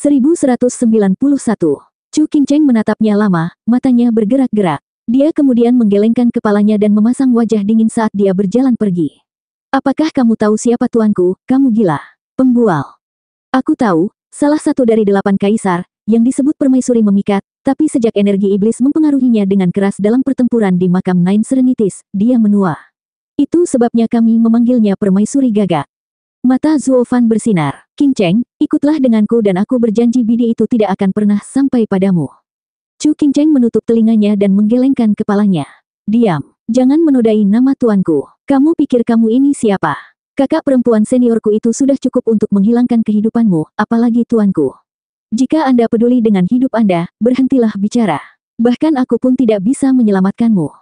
1191. Chu Qingcheng menatapnya lama, matanya bergerak-gerak. Dia kemudian menggelengkan kepalanya dan memasang wajah dingin saat dia berjalan pergi. Apakah kamu tahu siapa tuanku? Kamu gila. Pembual. Aku tahu, salah satu dari 8 kaisar, yang disebut permaisuri memikat, tapi sejak energi iblis mempengaruhinya dengan keras dalam pertempuran di makam Nine Serenities, dia menua. Itu sebabnya kami memanggilnya permaisuri gagak. Mata Zuo Fan bersinar. Qingcheng, ikutlah denganku dan aku berjanji bidi itu tidak akan pernah sampai padamu. Chu Qingcheng menutup telinganya dan menggelengkan kepalanya. Diam. Jangan menodai nama tuanku. Kamu pikir kamu ini siapa? Kakak perempuan seniorku itu sudah cukup untuk menghilangkan kehidupanmu, apalagi tuanku. Jika Anda peduli dengan hidup Anda, berhentilah bicara. Bahkan aku pun tidak bisa menyelamatkanmu.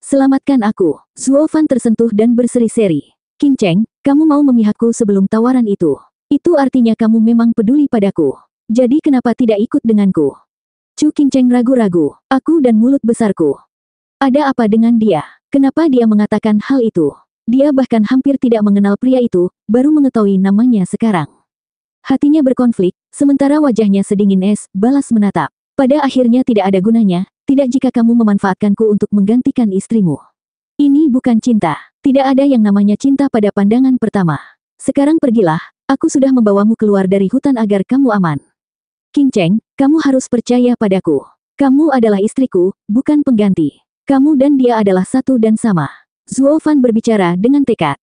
Selamatkan aku. Zuo Fan tersentuh dan berseri-seri. Qingcheng, kamu mau memihakku sebelum tawaran itu. Itu artinya kamu memang peduli padaku. Jadi kenapa tidak ikut denganku? Chu Qingcheng ragu-ragu. Aku dan mulut besarku. Ada apa dengan dia? Kenapa dia mengatakan hal itu? Dia bahkan hampir tidak mengenal pria itu, baru mengetahui namanya sekarang. Hatinya berkonflik, sementara wajahnya sedingin es, balas menatap. Pada akhirnya tidak ada gunanya, tidak jika kamu memanfaatkanku untuk menggantikan istrimu. Ini bukan cinta. Tidak ada yang namanya cinta pada pandangan pertama. Sekarang pergilah, aku sudah membawamu keluar dari hutan agar kamu aman. Qingcheng, kamu harus percaya padaku. Kamu adalah istriku, bukan pengganti. Kamu dan dia adalah satu dan sama. Zuo Fan berbicara dengan tekad.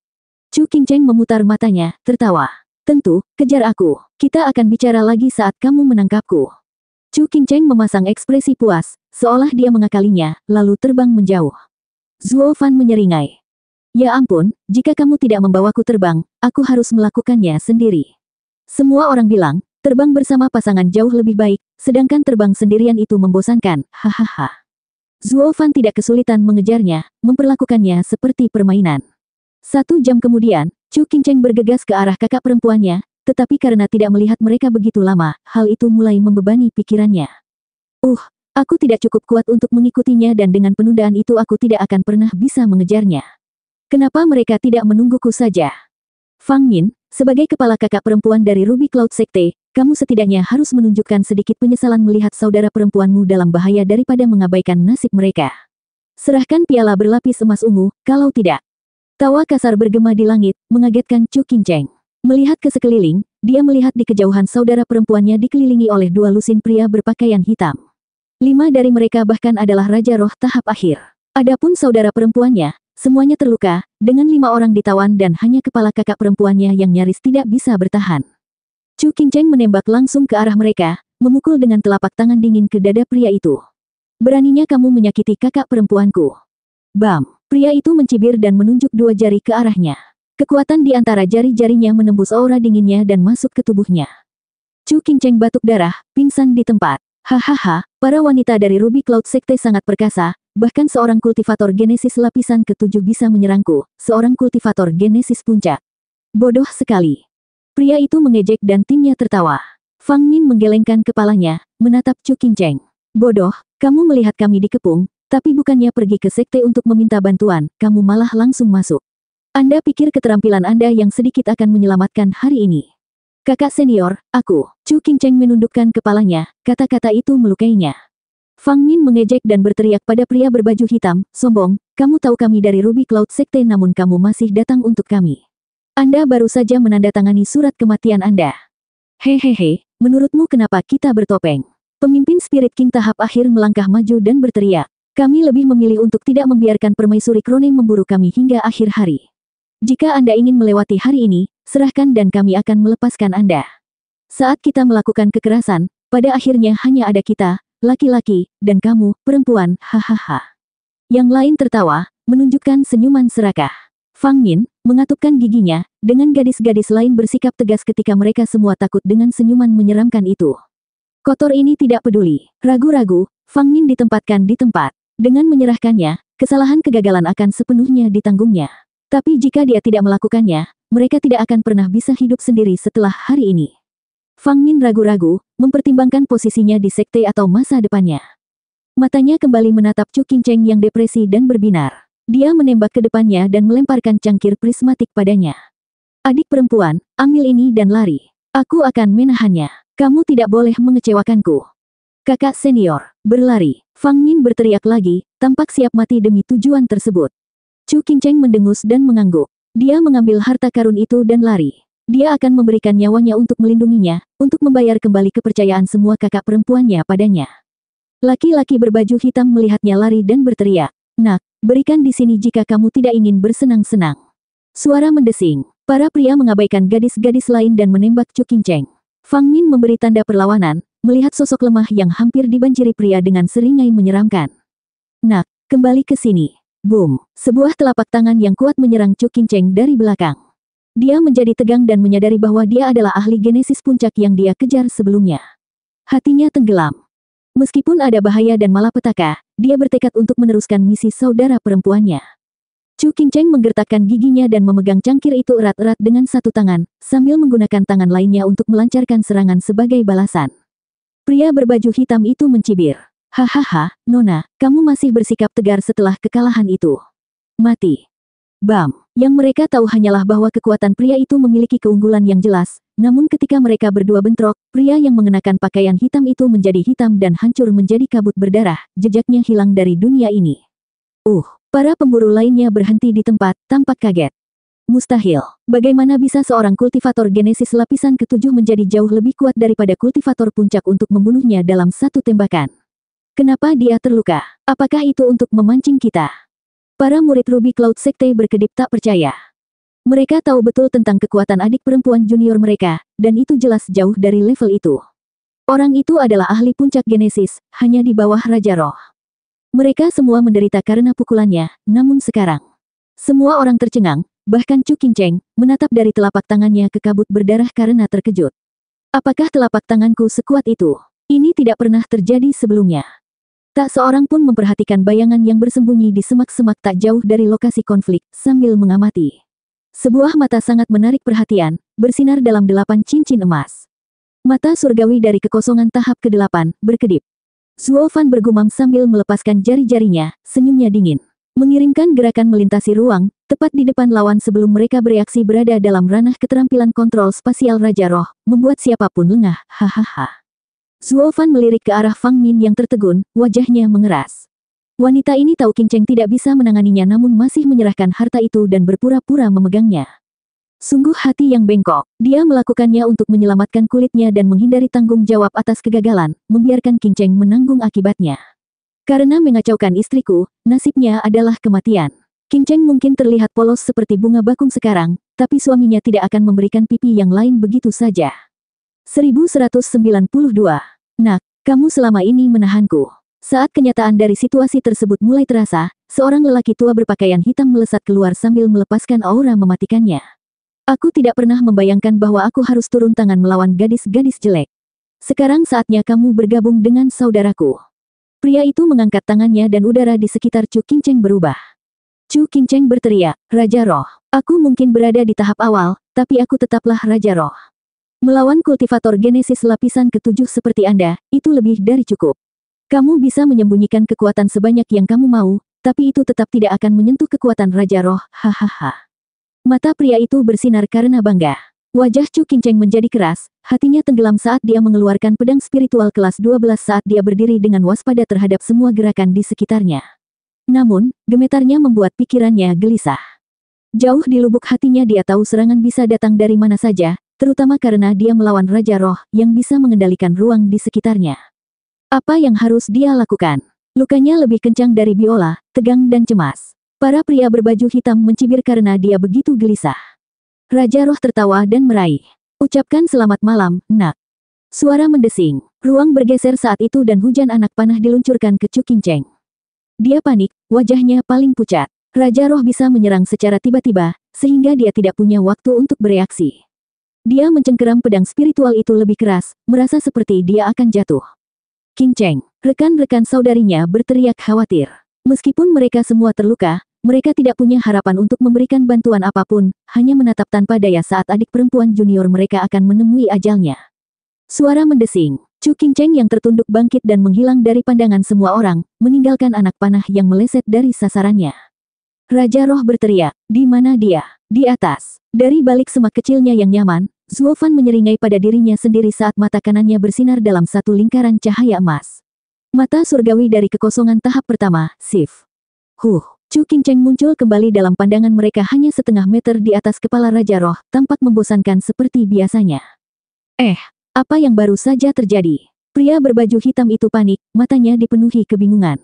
Chu Qingcheng memutar matanya, tertawa. Tentu, kejar aku. Kita akan bicara lagi saat kamu menangkapku. Chu Qingcheng memasang ekspresi puas, seolah dia mengakalinya, lalu terbang menjauh. Zuo Fan menyeringai. Ya ampun, jika kamu tidak membawaku terbang, aku harus melakukannya sendiri. Semua orang bilang, terbang bersama pasangan jauh lebih baik, sedangkan terbang sendirian itu membosankan, hahaha. Zuo Fan tidak kesulitan mengejarnya, memperlakukannya seperti permainan. 1 jam kemudian, Chu Qingcheng bergegas ke arah kakak perempuannya, tetapi karena tidak melihat mereka begitu lama, hal itu mulai membebani pikirannya. Aku tidak cukup kuat untuk mengikutinya dan dengan penundaan itu aku tidak akan pernah bisa mengejarnya. Kenapa mereka tidak menungguku saja? Fang Min, sebagai kepala kakak perempuan dari Ruby Cloud Sekte, kamu setidaknya harus menunjukkan sedikit penyesalan melihat saudara perempuanmu dalam bahaya daripada mengabaikan nasib mereka. Serahkan piala berlapis emas ungu, kalau tidak. Tawa kasar bergema di langit, mengagetkan Chu Qingcheng. Melihat ke sekeliling, dia melihat di kejauhan saudara perempuannya dikelilingi oleh 2 lusin pria berpakaian hitam. 5 dari mereka bahkan adalah Raja Roh tahap akhir. Adapun saudara perempuannya, semuanya terluka, dengan 5 orang ditawan dan hanya kepala kakak perempuannya yang nyaris tidak bisa bertahan. Chu Qingcheng menembak langsung ke arah mereka, memukul dengan telapak tangan dingin ke dada pria itu. Beraninya kamu menyakiti kakak perempuanku. Bam! Pria itu mencibir dan menunjuk 2 jari ke arahnya. Kekuatan di antara jari-jarinya menembus aura dinginnya dan masuk ke tubuhnya. Chu Qingcheng batuk darah, pingsan di tempat. Hahaha, para wanita dari Ruby Cloud Sekte sangat perkasa, bahkan seorang kultivator Genesis lapisan ke-7 bisa menyerangku, seorang kultivator Genesis puncak. Bodoh sekali. Pria itu mengejek dan timnya tertawa. Fang Min menggelengkan kepalanya, menatap Chu Qingcheng. Bodoh, kamu melihat kami dikepung, tapi bukannya pergi ke sekte untuk meminta bantuan, kamu malah langsung masuk. Anda pikir keterampilan Anda yang sedikit akan menyelamatkan hari ini. Kakak senior, aku. Chu Qingcheng menundukkan kepalanya, kata-kata itu melukainya. Fang Min mengejek dan berteriak pada pria berbaju hitam, sombong, kamu tahu kami dari Ruby Cloud Sekte namun kamu masih datang untuk kami. Anda baru saja menandatangani surat kematian Anda. Hehehe, menurutmu kenapa kita bertopeng? Pemimpin Spirit King tahap akhir melangkah maju dan berteriak. Kami lebih memilih untuk tidak membiarkan permaisuri Krone memburu kami hingga akhir hari. Jika Anda ingin melewati hari ini, serahkan dan kami akan melepaskan Anda. Saat kita melakukan kekerasan, pada akhirnya hanya ada kita, laki-laki, dan kamu, perempuan, hahaha. Yang lain tertawa, menunjukkan senyuman serakah. Fang Min, mengatupkan giginya, dengan gadis-gadis lain bersikap tegas ketika mereka semua takut dengan senyuman menyeramkan itu. Kotor ini tidak peduli. Ragu-ragu, Fang Min ditempatkan di tempat. Dengan menyerahkannya, kesalahan kegagalan akan sepenuhnya ditanggungnya. Tapi jika dia tidak melakukannya, mereka tidak akan pernah bisa hidup sendiri setelah hari ini. Fang Min ragu-ragu, mempertimbangkan posisinya di sekte atau masa depannya. Matanya kembali menatap Chu Qingcheng yang depresi dan berbinar. Dia menembak ke depannya dan melemparkan cangkir prismatik padanya. Adik perempuan, ambil ini dan lari. Aku akan menahannya. Kamu tidak boleh mengecewakanku. Kakak senior, berlari. Fang Min berteriak lagi, tampak siap mati demi tujuan tersebut. Chu Qingcheng mendengus dan mengangguk. Dia mengambil harta karun itu dan lari. Dia akan memberikan nyawanya untuk melindunginya, untuk membayar kembali kepercayaan semua kakak perempuannya padanya. Laki-laki berbaju hitam melihatnya lari dan berteriak, "Nak, berikan di sini jika kamu tidak ingin bersenang-senang." Suara mendesing. Para pria mengabaikan gadis-gadis lain dan menembak Chu Qingcheng. Fang Min memberi tanda perlawanan, melihat sosok lemah yang hampir dibanjiri pria dengan seringai menyeramkan. "Nak, kembali ke sini." Boom! Sebuah telapak tangan yang kuat menyerang Chu Qingcheng dari belakang. Dia menjadi tegang dan menyadari bahwa dia adalah ahli genesis puncak yang dia kejar sebelumnya. Hatinya tenggelam. Meskipun ada bahaya dan malapetaka, dia bertekad untuk meneruskan misi saudara perempuannya. Chu Qingcheng menggertakkan giginya dan memegang cangkir itu erat-erat dengan satu tangan, sambil menggunakan tangan lainnya untuk melancarkan serangan sebagai balasan. Pria berbaju hitam itu mencibir. "Hahaha, Nona, kamu masih bersikap tegar setelah kekalahan itu. Mati." Bam! Yang mereka tahu hanyalah bahwa kekuatan pria itu memiliki keunggulan yang jelas, namun ketika mereka berdua bentrok, pria yang mengenakan pakaian hitam itu menjadi hitam dan hancur menjadi kabut berdarah, jejaknya hilang dari dunia ini. Para pemburu lainnya berhenti di tempat, tampak kaget. Mustahil. Bagaimana bisa seorang kultivator genesis lapisan ke-7 menjadi jauh lebih kuat daripada kultivator puncak untuk membunuhnya dalam satu tembakan? Kenapa dia terluka? Apakah itu untuk memancing kita? Para murid Ruby Cloud Sekte berkedip tak percaya. Mereka tahu betul tentang kekuatan adik perempuan junior mereka, dan itu jelas jauh dari level itu. Orang itu adalah ahli puncak genesis, hanya di bawah Raja Roh. Mereka semua menderita karena pukulannya, namun sekarang semua orang tercengang, bahkan Chu Qingcheng, menatap dari telapak tangannya ke kabut berdarah karena terkejut. Apakah telapak tanganku sekuat itu? Ini tidak pernah terjadi sebelumnya. Tak seorang pun memperhatikan bayangan yang bersembunyi di semak-semak tak jauh dari lokasi konflik, sambil mengamati. Sebuah mata sangat menarik perhatian, bersinar dalam 8 cincin emas. Mata surgawi dari kekosongan tahap ke-8, berkedip. Zuo Fan bergumam sambil melepaskan jari-jarinya, senyumnya dingin. Mengirimkan gerakan melintasi ruang, tepat di depan lawan sebelum mereka bereaksi berada dalam ranah keterampilan kontrol spasial Raja Roh, membuat siapapun lengah, hahaha. Zuo Fan melirik ke arah Fang Min yang tertegun, wajahnya mengeras. Wanita ini tahu Qingcheng tidak bisa menanganinya namun masih menyerahkan harta itu dan berpura-pura memegangnya. Sungguh hati yang bengkok, dia melakukannya untuk menyelamatkan kulitnya dan menghindari tanggung jawab atas kegagalan, membiarkan Qingcheng menanggung akibatnya. Karena mengacaukan istriku, nasibnya adalah kematian. Qingcheng mungkin terlihat polos seperti bunga bakung sekarang, tapi suaminya tidak akan memberikan pipi yang lain begitu saja. 1192. Nak, kamu selama ini menahanku. Saat kenyataan dari situasi tersebut mulai terasa, seorang lelaki tua berpakaian hitam melesat keluar sambil melepaskan aura mematikannya. Aku tidak pernah membayangkan bahwa aku harus turun tangan melawan gadis-gadis jelek. Sekarang saatnya kamu bergabung dengan saudaraku. Pria itu mengangkat tangannya dan udara di sekitar Chu Qingcheng berubah. Chu Qingcheng berteriak, "Raja Roh, aku mungkin berada di tahap awal, tapi aku tetaplah Raja Roh. Melawan kultivator genesis lapisan ke-7 seperti Anda, itu lebih dari cukup. Kamu bisa menyembunyikan kekuatan sebanyak yang kamu mau, tapi itu tetap tidak akan menyentuh kekuatan Raja Roh, hahaha." Mata pria itu bersinar karena bangga. Wajah Chu Qingcheng menjadi keras, hatinya tenggelam saat dia mengeluarkan pedang spiritual kelas 12 saat dia berdiri dengan waspada terhadap semua gerakan di sekitarnya. Namun, gemetarnya membuat pikirannya gelisah. Jauh di lubuk hatinya dia tahu serangan bisa datang dari mana saja, terutama karena dia melawan Raja Roh yang bisa mengendalikan ruang di sekitarnya. Apa yang harus dia lakukan? Lukanya lebih kencang dari biola, tegang dan cemas. Para pria berbaju hitam mencibir karena dia begitu gelisah. Raja Roh tertawa dan meraih. "Ucapkan selamat malam, Nak." Suara mendesing. Ruang bergeser saat itu dan hujan anak panah diluncurkan ke Chu Qingcheng. Dia panik, wajahnya paling pucat. Raja Roh bisa menyerang secara tiba-tiba, sehingga dia tidak punya waktu untuk bereaksi. Dia mencengkeram pedang spiritual itu lebih keras, merasa seperti dia akan jatuh. "Qingcheng!" Rekan-rekan saudarinya berteriak khawatir. Meskipun mereka semua terluka, mereka tidak punya harapan untuk memberikan bantuan apapun, hanya menatap tanpa daya saat adik perempuan junior mereka akan menemui ajalnya. Suara mendesing. Chu Qingcheng yang tertunduk bangkit dan menghilang dari pandangan semua orang, meninggalkan anak panah yang meleset dari sasarannya. Raja Roh berteriak, "Di mana dia?" "Di atas." Dari balik semak kecilnya yang nyaman, Zuofan menyeringai pada dirinya sendiri saat mata kanannya bersinar dalam satu lingkaran cahaya emas. Mata surgawi dari kekosongan tahap pertama, Shift. Chu Qingcheng muncul kembali dalam pandangan mereka hanya setengah meter di atas kepala Raja Roh, tampak membosankan seperti biasanya. Apa yang baru saja terjadi? Pria berbaju hitam itu panik, matanya dipenuhi kebingungan.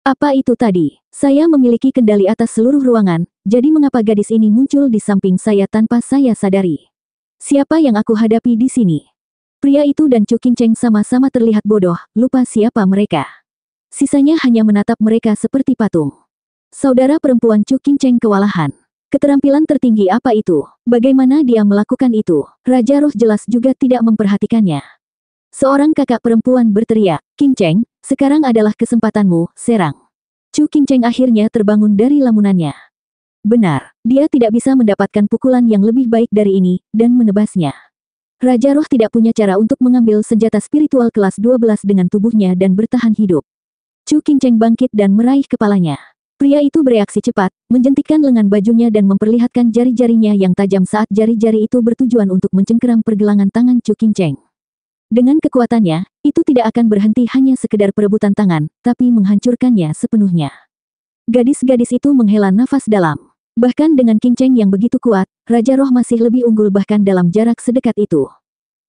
Apa itu tadi? Saya memiliki kendali atas seluruh ruangan, jadi mengapa gadis ini muncul di samping saya tanpa saya sadari? Siapa yang aku hadapi di sini? Pria itu dan Chu Qingcheng sama-sama terlihat bodoh, lupa siapa mereka. Sisanya hanya menatap mereka seperti patung. Saudara perempuan Chu Qingcheng kewalahan. Keterampilan tertinggi apa itu? Bagaimana dia melakukan itu? Raja Roh jelas juga tidak memperhatikannya. Seorang kakak perempuan berteriak, "Qingcheng, sekarang adalah kesempatanmu, serang." Chu Qingcheng akhirnya terbangun dari lamunannya. Benar, dia tidak bisa mendapatkan pukulan yang lebih baik dari ini, dan menebasnya. Raja Roh tidak punya cara untuk mengambil senjata spiritual kelas 12 dengan tubuhnya dan bertahan hidup. Chu Qingcheng bangkit dan meraih kepalanya. Pria itu bereaksi cepat, menjentikkan lengan bajunya dan memperlihatkan jari-jarinya yang tajam saat jari-jari itu bertujuan untuk mencengkeram pergelangan tangan Chu Qingcheng. Dengan kekuatannya, itu tidak akan berhenti hanya sekedar perebutan tangan, tapi menghancurkannya sepenuhnya. Gadis-gadis itu menghela nafas dalam. Bahkan dengan Qingcheng yang begitu kuat, Raja Roh masih lebih unggul bahkan dalam jarak sedekat itu.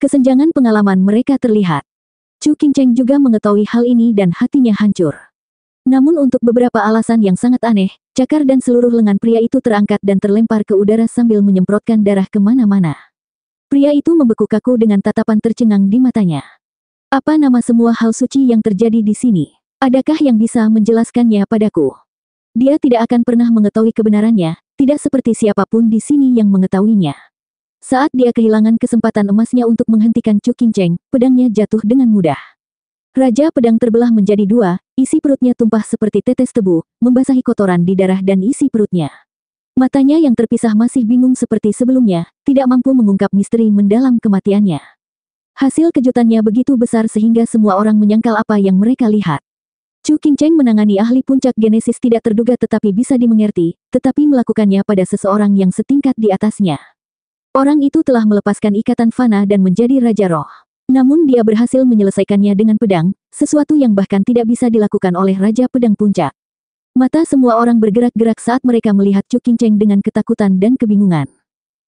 Kesenjangan pengalaman mereka terlihat. Chu Qingcheng juga mengetahui hal ini dan hatinya hancur. Namun untuk beberapa alasan yang sangat aneh, cakar dan seluruh lengan pria itu terangkat dan terlempar ke udara sambil menyemprotkan darah kemana-mana. Pria itu membeku kaku dengan tatapan tercengang di matanya. Apa nama semua hal suci yang terjadi di sini? Adakah yang bisa menjelaskannya padaku? Dia tidak akan pernah mengetahui kebenarannya, tidak seperti siapapun di sini yang mengetahuinya. Saat dia kehilangan kesempatan emasnya untuk menghentikan Chu Qingcheng, pedangnya jatuh dengan mudah. Raja Pedang terbelah menjadi dua, isi perutnya tumpah seperti tetes tebu, membasahi kotoran di darah dan isi perutnya. Matanya yang terpisah masih bingung seperti sebelumnya, tidak mampu mengungkap misteri mendalam kematiannya. Hasil kejutannya begitu besar sehingga semua orang menyangkal apa yang mereka lihat. Chu Qingcheng menangani ahli puncak genesis tidak terduga tetapi bisa dimengerti, tetapi melakukannya pada seseorang yang setingkat di atasnya. Orang itu telah melepaskan ikatan fana dan menjadi Raja Roh. Namun dia berhasil menyelesaikannya dengan pedang, sesuatu yang bahkan tidak bisa dilakukan oleh Raja Pedang Puncak. Mata semua orang bergerak-gerak saat mereka melihat Chu Qingcheng dengan ketakutan dan kebingungan.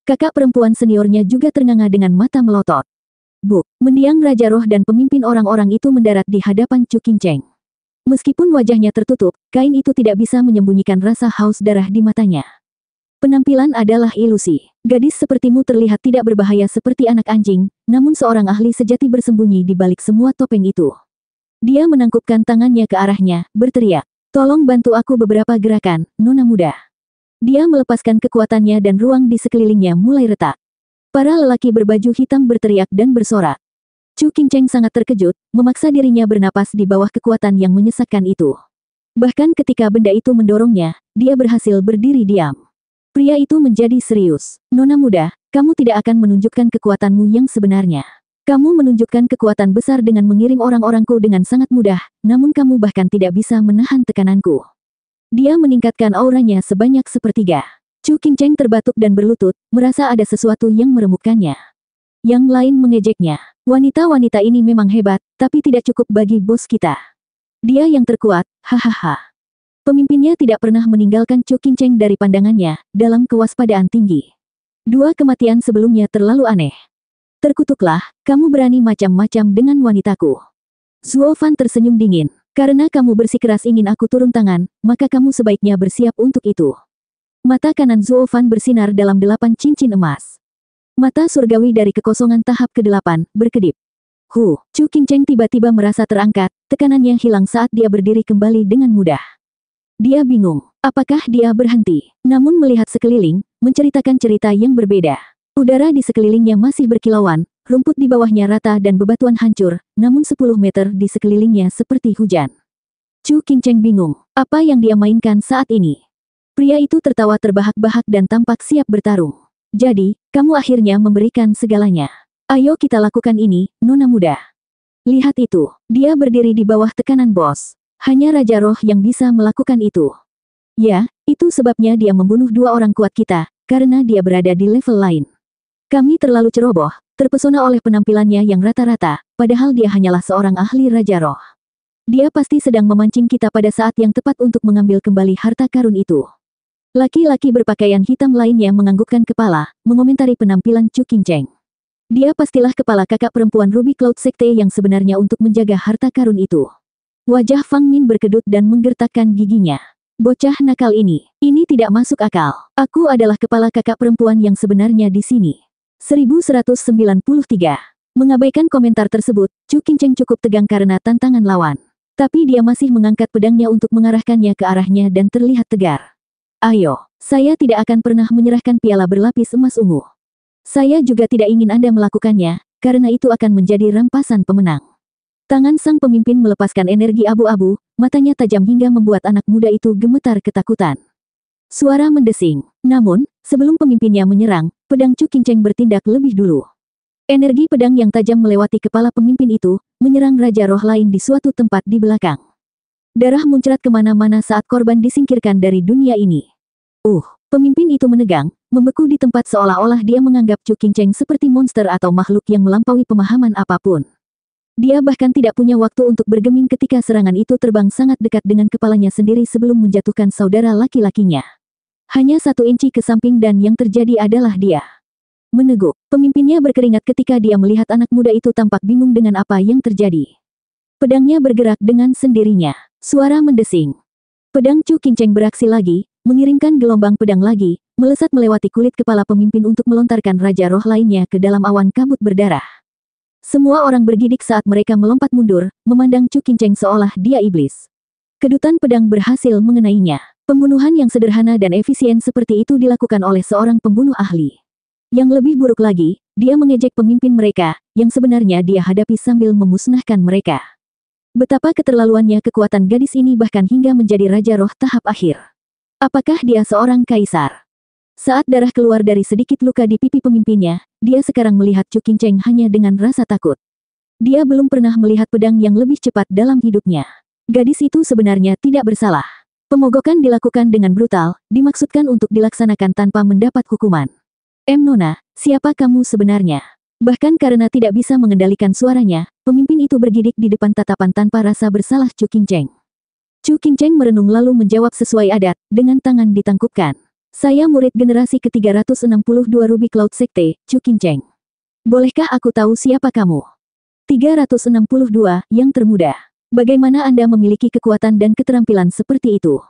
Kakak perempuan seniornya juga ternganga dengan mata melotot. Mendiang Raja Roh dan pemimpin orang-orang itu mendarat di hadapan Chu Qingcheng. Meskipun wajahnya tertutup, kain itu tidak bisa menyembunyikan rasa haus darah di matanya. Penampilan adalah ilusi. Gadis sepertimu terlihat tidak berbahaya seperti anak anjing, namun seorang ahli sejati bersembunyi di balik semua topeng itu. Dia menangkupkan tangannya ke arahnya, berteriak, "Tolong bantu aku beberapa gerakan, nona muda." Dia melepaskan kekuatannya dan ruang di sekelilingnya mulai retak. Para lelaki berbaju hitam berteriak dan bersorak. Chu Qingcheng sangat terkejut, memaksa dirinya bernapas di bawah kekuatan yang menyesakkan itu. Bahkan ketika benda itu mendorongnya, dia berhasil berdiri diam. Pria itu menjadi serius. "Nona muda, kamu tidak akan menunjukkan kekuatanmu yang sebenarnya. Kamu menunjukkan kekuatan besar dengan mengirim orang-orangku dengan sangat mudah, namun kamu bahkan tidak bisa menahan tekananku." Dia meningkatkan auranya sebanyak sepertiga. Chu Qingcheng terbatuk dan berlutut, merasa ada sesuatu yang meremukkannya. Yang lain mengejeknya. "Wanita-wanita ini memang hebat, tapi tidak cukup bagi bos kita. Dia yang terkuat, hahaha." Pemimpinnya tidak pernah meninggalkan Chu Qingcheng dari pandangannya, dalam kewaspadaan tinggi. Dua kematian sebelumnya terlalu aneh. "Terkutuklah, kamu berani macam-macam dengan wanitaku." Zuofan tersenyum dingin. "Karena kamu bersikeras ingin aku turun tangan, maka kamu sebaiknya bersiap untuk itu." Mata kanan Zuofan bersinar dalam 8 cincin emas. Mata surgawi dari kekosongan tahap ke-8, berkedip. Chu Qingcheng tiba-tiba merasa terangkat, tekanannya hilang saat dia berdiri kembali dengan mudah. Dia bingung, apakah dia berhenti? Namun melihat sekeliling, menceritakan cerita yang berbeda. Udara di sekelilingnya masih berkilauan, rumput di bawahnya rata dan bebatuan hancur, namun 10 meter di sekelilingnya seperti hujan. Chu Qingcheng bingung, apa yang dia mainkan saat ini? Pria itu tertawa terbahak-bahak dan tampak siap bertarung. "Jadi, kamu akhirnya memberikan segalanya. Ayo kita lakukan ini, nona muda." Lihat itu, dia berdiri di bawah tekanan bos. Hanya Raja Roh yang bisa melakukan itu. Ya, itu sebabnya dia membunuh 2 orang kuat kita, karena dia berada di level lain. Kami terlalu ceroboh, terpesona oleh penampilannya yang rata-rata, padahal dia hanyalah seorang ahli Raja Roh. Dia pasti sedang memancing kita pada saat yang tepat untuk mengambil kembali harta karun itu. Laki-laki berpakaian hitam lainnya menganggukkan kepala, mengomentari penampilan Chu Qingcheng. Dia pastilah kepala kakak perempuan Ruby Cloud Sekte yang sebenarnya untuk menjaga harta karun itu. Wajah Fang Min berkedut dan menggertakkan giginya. Bocah nakal ini tidak masuk akal. Aku adalah kepala kakak perempuan yang sebenarnya di sini. 1193. Mengabaikan komentar tersebut, Chu Qingcheng cukup tegang karena tantangan lawan. Tapi dia masih mengangkat pedangnya untuk mengarahkannya ke arahnya dan terlihat tegar. Ayo, saya tidak akan pernah menyerahkan piala berlapis emas ungu. Saya juga tidak ingin Anda melakukannya, karena itu akan menjadi rampasan pemenang. Tangan sang pemimpin melepaskan energi abu-abu, matanya tajam hingga membuat anak muda itu gemetar ketakutan. Suara mendesing. Namun, sebelum pemimpinnya menyerang, pedang Chu Qingcheng bertindak lebih dulu. Energi pedang yang tajam melewati kepala pemimpin itu, menyerang Raja Roh lain di suatu tempat di belakang. Darah muncrat kemana-mana saat korban disingkirkan dari dunia ini. Pemimpin itu menegang, membeku di tempat seolah-olah dia menganggap Chu Qingcheng seperti monster atau makhluk yang melampaui pemahaman apapun. Dia bahkan tidak punya waktu untuk bergeming ketika serangan itu terbang sangat dekat dengan kepalanya sendiri sebelum menjatuhkan saudara laki-lakinya. Hanya 1 inci ke samping dan yang terjadi adalah dia meneguk. Pemimpinnya berkeringat ketika dia melihat anak muda itu tampak bingung dengan apa yang terjadi. Pedangnya bergerak dengan sendirinya. Suara mendesing. Pedang Chu Qingcheng beraksi lagi, mengirimkan gelombang pedang lagi, melesat melewati kulit kepala pemimpin untuk melontarkan Raja Roh lainnya ke dalam awan kabut berdarah. Semua orang bergidik saat mereka melompat mundur, memandang Chu Qingcheng seolah dia iblis. Kedutan pedang berhasil mengenainya. Pembunuhan yang sederhana dan efisien seperti itu dilakukan oleh seorang pembunuh ahli. Yang lebih buruk lagi, dia mengejek pemimpin mereka, yang sebenarnya dia hadapi sambil memusnahkan mereka. Betapa keterlaluannya kekuatan gadis ini bahkan hingga menjadi Raja Roh tahap akhir. Apakah dia seorang kaisar? Saat darah keluar dari sedikit luka di pipi pemimpinnya, dia sekarang melihat Chu Qingcheng hanya dengan rasa takut. Dia belum pernah melihat pedang yang lebih cepat dalam hidupnya. Gadis itu sebenarnya tidak bersalah. Pemogokan dilakukan dengan brutal, dimaksudkan untuk dilaksanakan tanpa mendapat hukuman. Nona, siapa kamu sebenarnya? Bahkan karena tidak bisa mengendalikan suaranya, pemimpin itu bergidik di depan tatapan tanpa rasa bersalah Chu Qingcheng. Chu Qingcheng merenung lalu menjawab sesuai adat, dengan tangan ditangkupkan. Saya murid generasi ke-362 Ruby Cloud Sekte, Chu Qingcheng. Bolehkah aku tahu siapa kamu? 362, yang termuda. Bagaimana Anda memiliki kekuatan dan keterampilan seperti itu?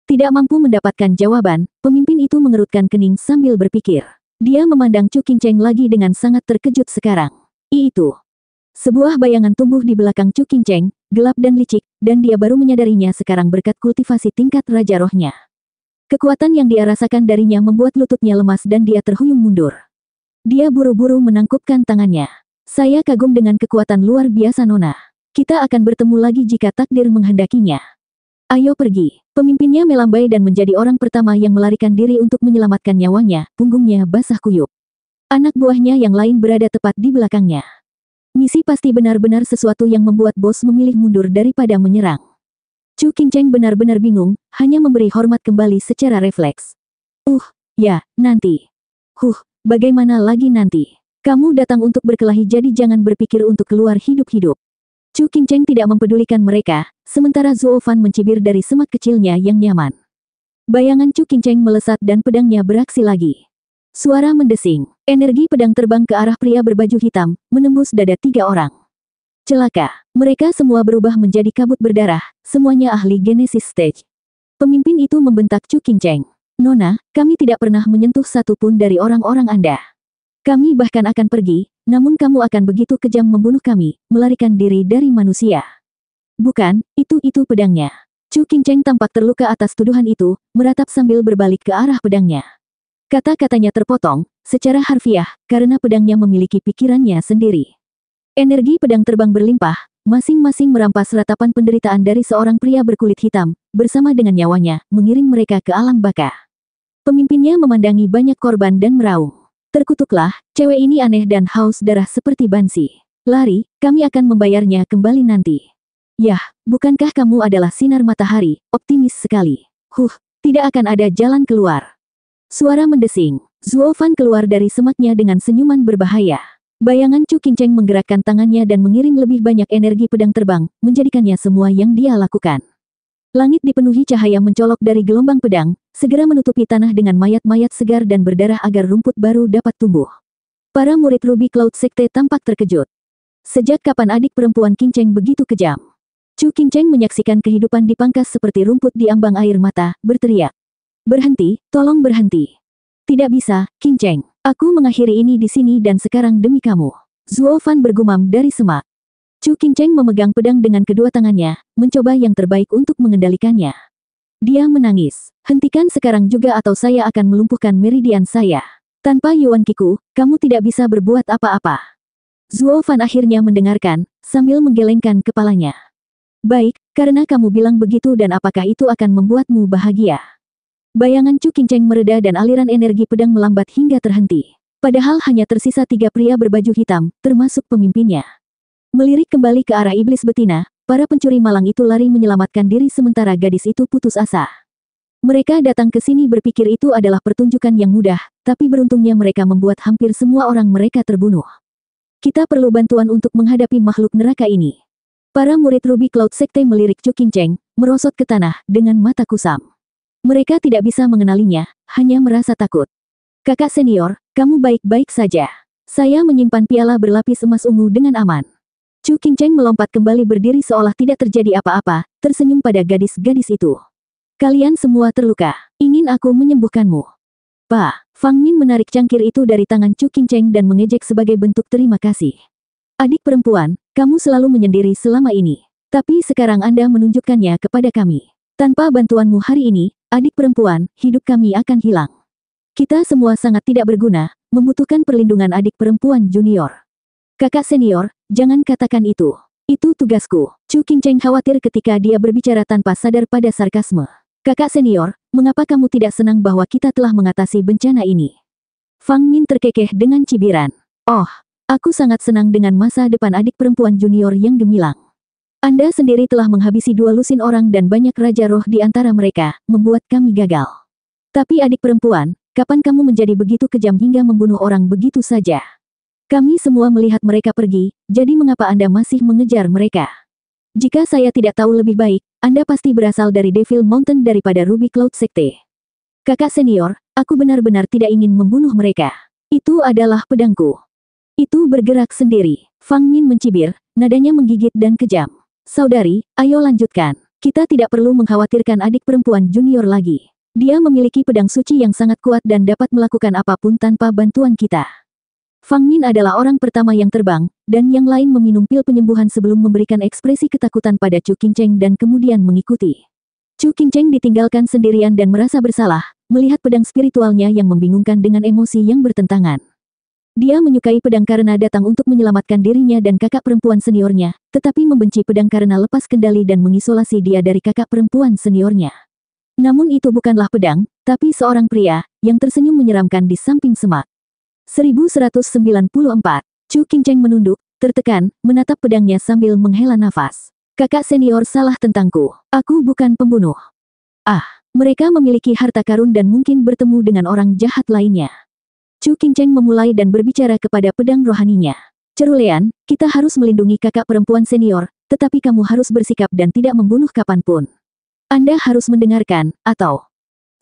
Tidak mampu mendapatkan jawaban, pemimpin itu mengerutkan kening sambil berpikir. Dia memandang Chu Qingcheng lagi dengan sangat terkejut sekarang. Itu. Sebuah bayangan tumbuh di belakang Chu Qingcheng, gelap dan licik, dan dia baru menyadarinya sekarang berkat kultivasi tingkat Raja Rohnya. Kekuatan yang dia rasakan darinya membuat lututnya lemas dan dia terhuyung mundur. Dia buru-buru menangkupkan tangannya. Saya kagum dengan kekuatan luar biasa Nona. Kita akan bertemu lagi jika takdir menghendakinya. Ayo pergi. Pemimpinnya melambai dan menjadi orang pertama yang melarikan diri untuk menyelamatkan nyawanya, punggungnya basah kuyup. Anak buahnya yang lain berada tepat di belakangnya. Misi pasti benar-benar sesuatu yang membuat bos memilih mundur daripada menyerang. Chu Qingcheng benar-benar bingung, hanya memberi hormat kembali secara refleks. Ya, nanti. Bagaimana lagi nanti? Kamu datang untuk berkelahi jadi jangan berpikir untuk keluar hidup-hidup. Chu Qingcheng tidak mempedulikan mereka, sementara Zuo Fan mencibir dari semak kecilnya yang nyaman. Bayangan Chu Qingcheng melesat dan pedangnya beraksi lagi. Suara mendesing, energi pedang terbang ke arah pria berbaju hitam, menembus dada 3 orang. Celaka, mereka semua berubah menjadi kabut berdarah, semuanya ahli Genesis Stage. Pemimpin itu membentak Chu Qingcheng. Nona, kami tidak pernah menyentuh satu pun dari orang-orang Anda. Kami bahkan akan pergi, namun kamu akan begitu kejam membunuh kami, melarikan diri dari manusia. Bukan, itu pedangnya. Chu Qingcheng tampak terluka atas tuduhan itu, meratap sambil berbalik ke arah pedangnya. Kata-katanya terpotong, secara harfiah, karena pedangnya memiliki pikirannya sendiri. Energi pedang terbang berlimpah, masing-masing merampas ratapan penderitaan dari seorang pria berkulit hitam, bersama dengan nyawanya, mengiring mereka ke alam baka. Pemimpinnya memandangi banyak korban dan meraung. Terkutuklah, cewek ini aneh dan haus darah seperti Bansi. Lari, kami akan membayarnya kembali nanti. Yah, bukankah kamu adalah sinar matahari, optimis sekali. Tidak akan ada jalan keluar. Suara mendesing. Zuo Fan keluar dari semaknya dengan senyuman berbahaya. Bayangan Chu Qingcheng menggerakkan tangannya dan mengirim lebih banyak energi pedang terbang, menjadikannya semua yang dia lakukan. Langit dipenuhi cahaya mencolok dari gelombang pedang, segera menutupi tanah dengan mayat-mayat segar dan berdarah agar rumput baru dapat tumbuh. Para murid Ruby Cloud Sekte tampak terkejut. Sejak kapan adik perempuan Qingcheng begitu kejam? Chu Qingcheng menyaksikan kehidupan dipangkas seperti rumput di ambang air mata, berteriak. Berhenti, tolong berhenti. Tidak bisa, Qingcheng. Aku mengakhiri ini di sini dan sekarang demi kamu. Zuo Fan bergumam dari semak. Chu Qingcheng memegang pedang dengan kedua tangannya, mencoba yang terbaik untuk mengendalikannya. Dia menangis. Hentikan sekarang juga atau saya akan melumpuhkan meridian saya. Tanpa Yuan Kiku, kamu tidak bisa berbuat apa-apa. Zuo Fan akhirnya mendengarkan, sambil menggelengkan kepalanya. Baik, karena kamu bilang begitu dan apakah itu akan membuatmu bahagia? Bayangan Chu Qingcheng mereda dan aliran energi pedang melambat hingga terhenti. Padahal hanya tersisa 3 pria berbaju hitam, termasuk pemimpinnya. Melirik kembali ke arah iblis betina, para pencuri malang itu lari menyelamatkan diri sementara gadis itu putus asa. Mereka datang ke sini berpikir itu adalah pertunjukan yang mudah, tapi beruntungnya mereka membuat hampir semua orang mereka terbunuh. Kita perlu bantuan untuk menghadapi makhluk neraka ini. Para murid Ruby Cloud Sekte melirik Chu Qingcheng, merosot ke tanah, dengan mata kusam. Mereka tidak bisa mengenalinya, hanya merasa takut. Kakak senior, kamu baik-baik saja. Saya menyimpan piala berlapis emas ungu dengan aman. Chu Qingcheng melompat kembali berdiri seolah tidak terjadi apa-apa, tersenyum pada gadis-gadis itu. Kalian semua terluka. Ingin aku menyembuhkanmu. Pak, Fang Min menarik cangkir itu dari tangan Chu Qingcheng dan mengejek sebagai bentuk terima kasih. Adik perempuan, kamu selalu menyendiri selama ini. Tapi sekarang Anda menunjukkannya kepada kami. Tanpa bantuanmu hari ini, adik perempuan, hidup kami akan hilang. Kita semua sangat tidak berguna, membutuhkan perlindungan adik perempuan junior. Kakak senior, jangan katakan itu. Itu tugasku. Chu Qingcheng khawatir ketika dia berbicara tanpa sadar pada sarkasme. Kakak senior, mengapa kamu tidak senang bahwa kita telah mengatasi bencana ini? Fang Min terkekeh dengan cibiran. Oh, aku sangat senang dengan masa depan adik perempuan junior yang gemilang. Anda sendiri telah menghabisi 2 lusin orang dan banyak raja roh di antara mereka, membuat kami gagal. Tapi adik perempuan, kapan kamu menjadi begitu kejam hingga membunuh orang begitu saja? Kami semua melihat mereka pergi, jadi mengapa Anda masih mengejar mereka? Jika saya tidak tahu lebih baik, Anda pasti berasal dari Devil Mountain daripada Ruby Cloud Sekte. Kakak senior, aku benar-benar tidak ingin membunuh mereka. Itu adalah pedangku. Itu bergerak sendiri. Fang Min mencibir, nadanya menggigit dan kejam. Saudari, ayo lanjutkan. Kita tidak perlu mengkhawatirkan adik perempuan junior lagi. Dia memiliki pedang suci yang sangat kuat dan dapat melakukan apapun tanpa bantuan kita. Fang Min adalah orang pertama yang terbang, dan yang lain meminum pil penyembuhan sebelum memberikan ekspresi ketakutan pada Chu Qingcheng dan kemudian mengikuti. Chu Qingcheng ditinggalkan sendirian dan merasa bersalah, melihat pedang spiritualnya yang membingungkan dengan emosi yang bertentangan. Dia menyukai pedang karena datang untuk menyelamatkan dirinya dan kakak perempuan seniornya, tetapi membenci pedang karena lepas kendali dan mengisolasi dia dari kakak perempuan seniornya. Namun itu bukanlah pedang, tapi seorang pria, yang tersenyum menyeramkan di samping semak. 1194. Chu Qingcheng menunduk, tertekan, menatap pedangnya sambil menghela nafas. Kakak senior salah tentangku. Aku bukan pembunuh. Ah, mereka memiliki harta karun dan mungkin bertemu dengan orang jahat lainnya. Chu Qingcheng memulai dan berbicara kepada pedang rohaninya. Cerulean, kita harus melindungi kakak perempuan senior, tetapi kamu harus bersikap dan tidak membunuh kapanpun. Anda harus mendengarkan, atau...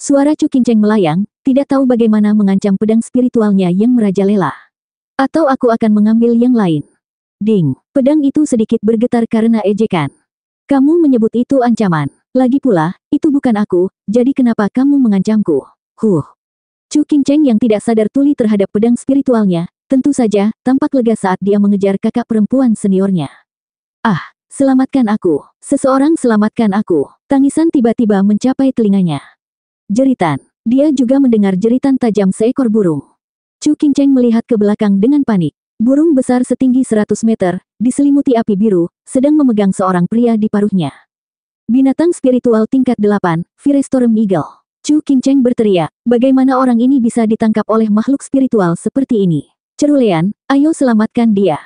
Suara Chu Qingcheng melayang, tidak tahu bagaimana mengancam pedang spiritualnya yang merajalela. Atau aku akan mengambil yang lain. Ding, pedang itu sedikit bergetar karena ejekan. Kamu menyebut itu ancaman. Lagi pula, itu bukan aku, jadi kenapa kamu mengancamku? Chu Qingcheng yang tidak sadar tuli terhadap pedang spiritualnya, tentu saja, tampak lega saat dia mengejar kakak perempuan seniornya. Ah, selamatkan aku. Seseorang selamatkan aku. Tangisan tiba-tiba mencapai telinganya. Jeritan. Dia juga mendengar jeritan tajam seekor burung. Chu Qingcheng melihat ke belakang dengan panik. Burung besar setinggi 100 meter, diselimuti api biru, sedang memegang seorang pria di paruhnya. Binatang spiritual tingkat 8, Firestorm Eagle. Chu Qingcheng berteriak, bagaimana orang ini bisa ditangkap oleh makhluk spiritual seperti ini? Cerulean, ayo selamatkan dia.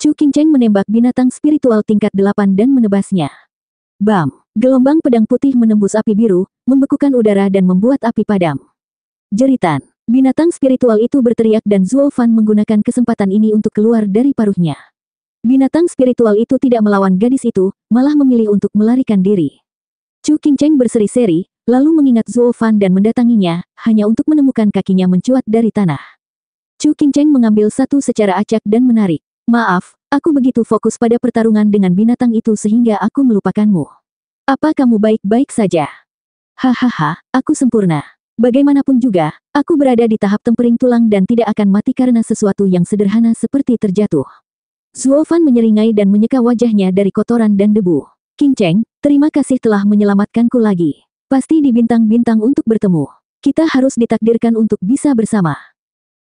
Chu Qingcheng menembak binatang spiritual tingkat 8 dan menebasnya. Bam! Gelombang pedang putih menembus api biru, membekukan udara dan membuat api padam. Jeritan. Binatang spiritual itu berteriak dan Zuo Fan menggunakan kesempatan ini untuk keluar dari paruhnya. Binatang spiritual itu tidak melawan gadis itu, malah memilih untuk melarikan diri. Chu Qingcheng berseri-seri, lalu mengingat Zuo Fan dan mendatanginya, hanya untuk menemukan kakinya mencuat dari tanah. Chu Qingcheng mengambil satu secara acak dan menarik. Maaf, aku begitu fokus pada pertarungan dengan binatang itu sehingga aku melupakanmu. Apa kamu baik-baik saja? Hahaha, aku sempurna. Bagaimanapun juga, aku berada di tahap tempering tulang dan tidak akan mati karena sesuatu yang sederhana seperti terjatuh. Zuo Fan menyeringai dan menyeka wajahnya dari kotoran dan debu. Qingcheng, terima kasih telah menyelamatkanku lagi. Pasti di bintang-bintang untuk bertemu. Kita harus ditakdirkan untuk bisa bersama.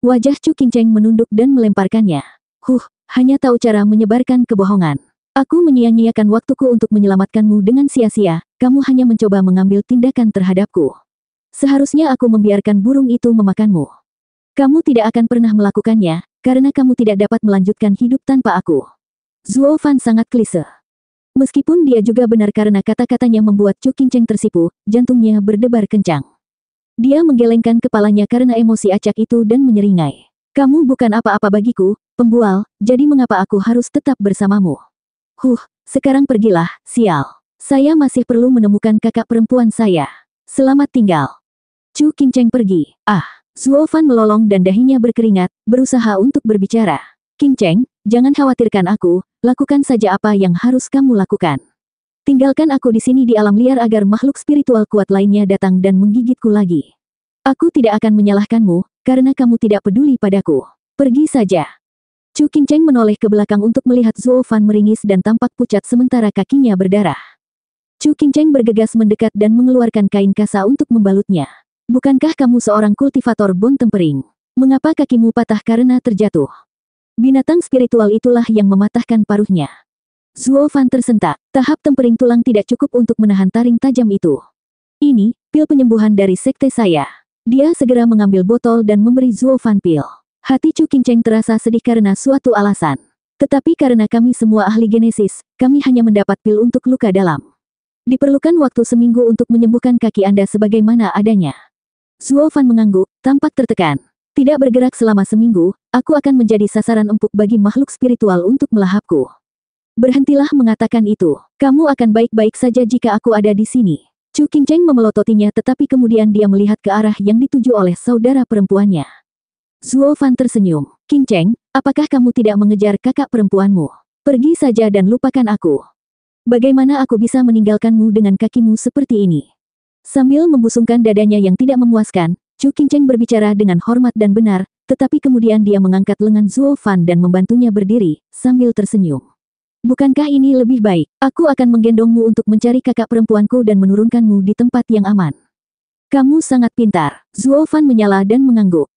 Wajah Chu Qingcheng menunduk dan melemparkannya. Hanya tahu cara menyebarkan kebohongan. Aku menyia-nyiakan waktuku untuk menyelamatkanmu dengan sia-sia, kamu hanya mencoba mengambil tindakan terhadapku. Seharusnya aku membiarkan burung itu memakanmu. Kamu tidak akan pernah melakukannya, karena kamu tidak dapat melanjutkan hidup tanpa aku. Zuo Fan sangat klise. Meskipun dia juga benar karena kata-katanya membuat Chu Qingcheng tersipu, jantungnya berdebar kencang. Dia menggelengkan kepalanya karena emosi acak itu dan menyeringai. Kamu bukan apa-apa bagiku, pembual, jadi mengapa aku harus tetap bersamamu? Sekarang pergilah, sial. Saya masih perlu menemukan kakak perempuan saya. Selamat tinggal. Chu Qingcheng pergi. Zuo Fan melolong dan dahinya berkeringat, berusaha untuk berbicara. Qingcheng, jangan khawatirkan aku, lakukan saja apa yang harus kamu lakukan. Tinggalkan aku di sini di alam liar agar makhluk spiritual kuat lainnya datang dan menggigitku lagi. Aku tidak akan menyalahkanmu, karena kamu tidak peduli padaku. Pergi saja. Chu Qingcheng menoleh ke belakang untuk melihat Zuo Fan meringis dan tampak pucat sementara kakinya berdarah. Chu Qingcheng bergegas mendekat dan mengeluarkan kain kasa untuk membalutnya. Bukankah kamu seorang kultivator bon tempering? Mengapa kakimu patah karena terjatuh? Binatang spiritual itulah yang mematahkan paruhnya. Zuo Fan tersentak. Tahap tempering tulang tidak cukup untuk menahan taring tajam itu. Ini, pil penyembuhan dari sekte saya. Dia segera mengambil botol dan memberi Zuo Fan pil. Hati Chu Qingcheng terasa sedih karena suatu alasan. Tetapi karena kami semua ahli genesis, kami hanya mendapat pil untuk luka dalam. Diperlukan waktu seminggu untuk menyembuhkan kaki Anda sebagaimana adanya. Zuo Fan mengangguk, tampak tertekan. Tidak bergerak selama seminggu, aku akan menjadi sasaran empuk bagi makhluk spiritual untuk melahapku. Berhentilah mengatakan itu. Kamu akan baik-baik saja jika aku ada di sini. Chu Qingcheng memelototinya tetapi kemudian dia melihat ke arah yang dituju oleh saudara perempuannya. Zuo Fan tersenyum. Qingcheng, apakah kamu tidak mengejar kakak perempuanmu? Pergi saja dan lupakan aku. Bagaimana aku bisa meninggalkanmu dengan kakimu seperti ini? Sambil membusungkan dadanya yang tidak memuaskan, Chu Qingcheng berbicara dengan hormat dan benar, tetapi kemudian dia mengangkat lengan Zuo Fan dan membantunya berdiri, sambil tersenyum. Bukankah ini lebih baik? Aku akan menggendongmu untuk mencari kakak perempuanku dan menurunkanmu di tempat yang aman. Kamu sangat pintar. Zuo Fan menyala dan mengangguk.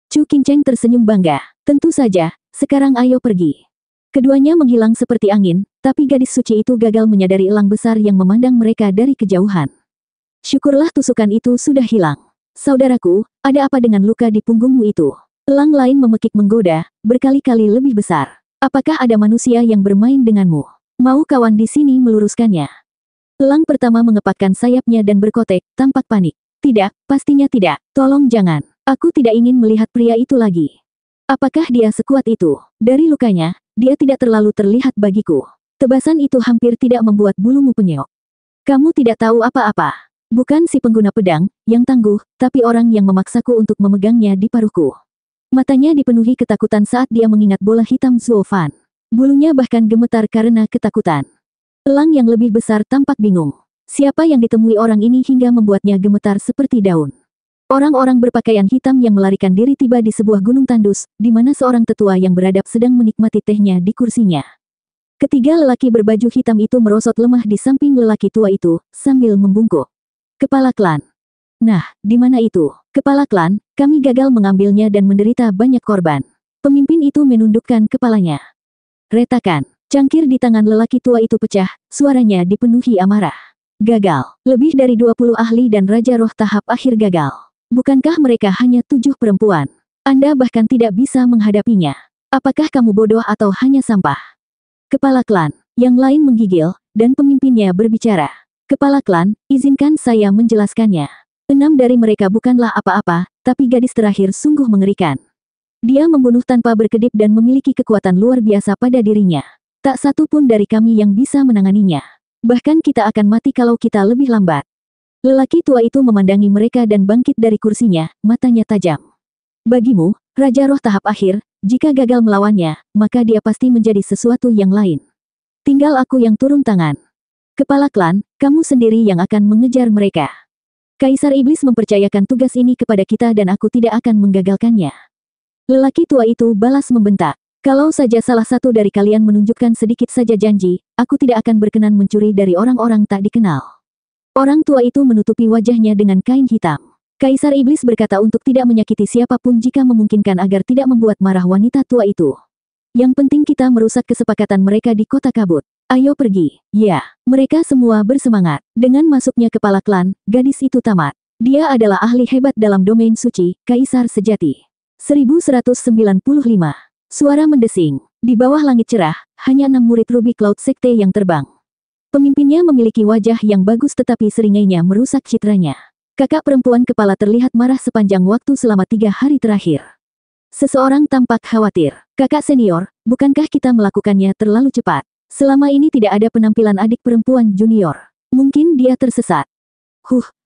Chu Qingcheng tersenyum bangga. Tentu saja, sekarang ayo pergi. Keduanya menghilang seperti angin, tapi gadis suci itu gagal menyadari elang besar yang memandang mereka dari kejauhan. Syukurlah tusukan itu sudah hilang. Saudaraku, ada apa dengan luka di punggungmu itu? Elang lain memekik menggoda, berkali-kali lebih besar. Apakah ada manusia yang bermain denganmu? Mau kawan di sini meluruskannya? Elang pertama mengepakkan sayapnya dan berkotek, tampak panik. Tidak, pastinya tidak. Tolong jangan. Aku tidak ingin melihat pria itu lagi. Apakah dia sekuat itu? Dari lukanya, dia tidak terlalu terlihat bagiku. Tebasan itu hampir tidak membuat bulumu penyok. Kamu tidak tahu apa-apa. Bukan si pengguna pedang, yang tangguh, tapi orang yang memaksaku untuk memegangnya di paruhku. Matanya dipenuhi ketakutan saat dia mengingat bola hitam Zuo Fan. Bulunya bahkan gemetar karena ketakutan. Elang yang lebih besar tampak bingung. Siapa yang ditemui orang ini hingga membuatnya gemetar seperti daun? Orang-orang berpakaian hitam yang melarikan diri tiba di sebuah gunung tandus, di mana seorang tetua yang beradab sedang menikmati tehnya di kursinya. Ketiga lelaki berbaju hitam itu merosot lemah di samping lelaki tua itu, sambil membungkuk. Kepala klan. Nah, di mana itu? Kepala klan, kami gagal mengambilnya dan menderita banyak korban. Pemimpin itu menundukkan kepalanya. Retakan. Cangkir di tangan lelaki tua itu pecah, suaranya dipenuhi amarah. Gagal. Lebih dari 20 ahli dan Raja Roh tahap akhir gagal. Bukankah mereka hanya 7 perempuan? Anda bahkan tidak bisa menghadapinya. Apakah kamu bodoh atau hanya sampah? Kepala klan. Yang lain menggigil, dan pemimpinnya berbicara. Kepala klan, izinkan saya menjelaskannya. 6 dari mereka bukanlah apa-apa, tapi gadis terakhir sungguh mengerikan. Dia membunuh tanpa berkedip dan memiliki kekuatan luar biasa pada dirinya. Tak satu pun dari kami yang bisa menanganinya. Bahkan kita akan mati kalau kita lebih lambat. Lelaki tua itu memandangi mereka dan bangkit dari kursinya, matanya tajam. Bagimu, Raja Roh tahap akhir, jika gagal melawannya, maka dia pasti menjadi sesuatu yang lain. Tinggal aku yang turun tangan. Kepala klan, kamu sendiri yang akan mengejar mereka. Kaisar Iblis mempercayakan tugas ini kepada kita dan aku tidak akan menggagalkannya. Lelaki tua itu balas membentak. Kalau saja salah satu dari kalian menunjukkan sedikit saja janji, aku tidak akan berkenan mencuri dari orang-orang tak dikenal. Orang tua itu menutupi wajahnya dengan kain hitam. Kaisar Iblis berkata untuk tidak menyakiti siapapun jika memungkinkan agar tidak membuat marah wanita tua itu. Yang penting kita merusak kesepakatan mereka di kota kabut. Ayo pergi. Ya, mereka semua bersemangat. Dengan masuknya kepala klan, gadis itu tamat. Dia adalah ahli hebat dalam domain suci, kaisar sejati. 1195. Suara mendesing. Di bawah langit cerah, hanya 6 murid Ruby Cloud Sekte yang terbang. Pemimpinnya memiliki wajah yang bagus tetapi seringainya merusak citranya. Kakak perempuan kepala terlihat marah sepanjang waktu selama 3 hari terakhir. Seseorang tampak khawatir. Kakak senior, bukankah kita melakukannya terlalu cepat? Selama ini tidak ada penampilan adik perempuan junior. Mungkin dia tersesat.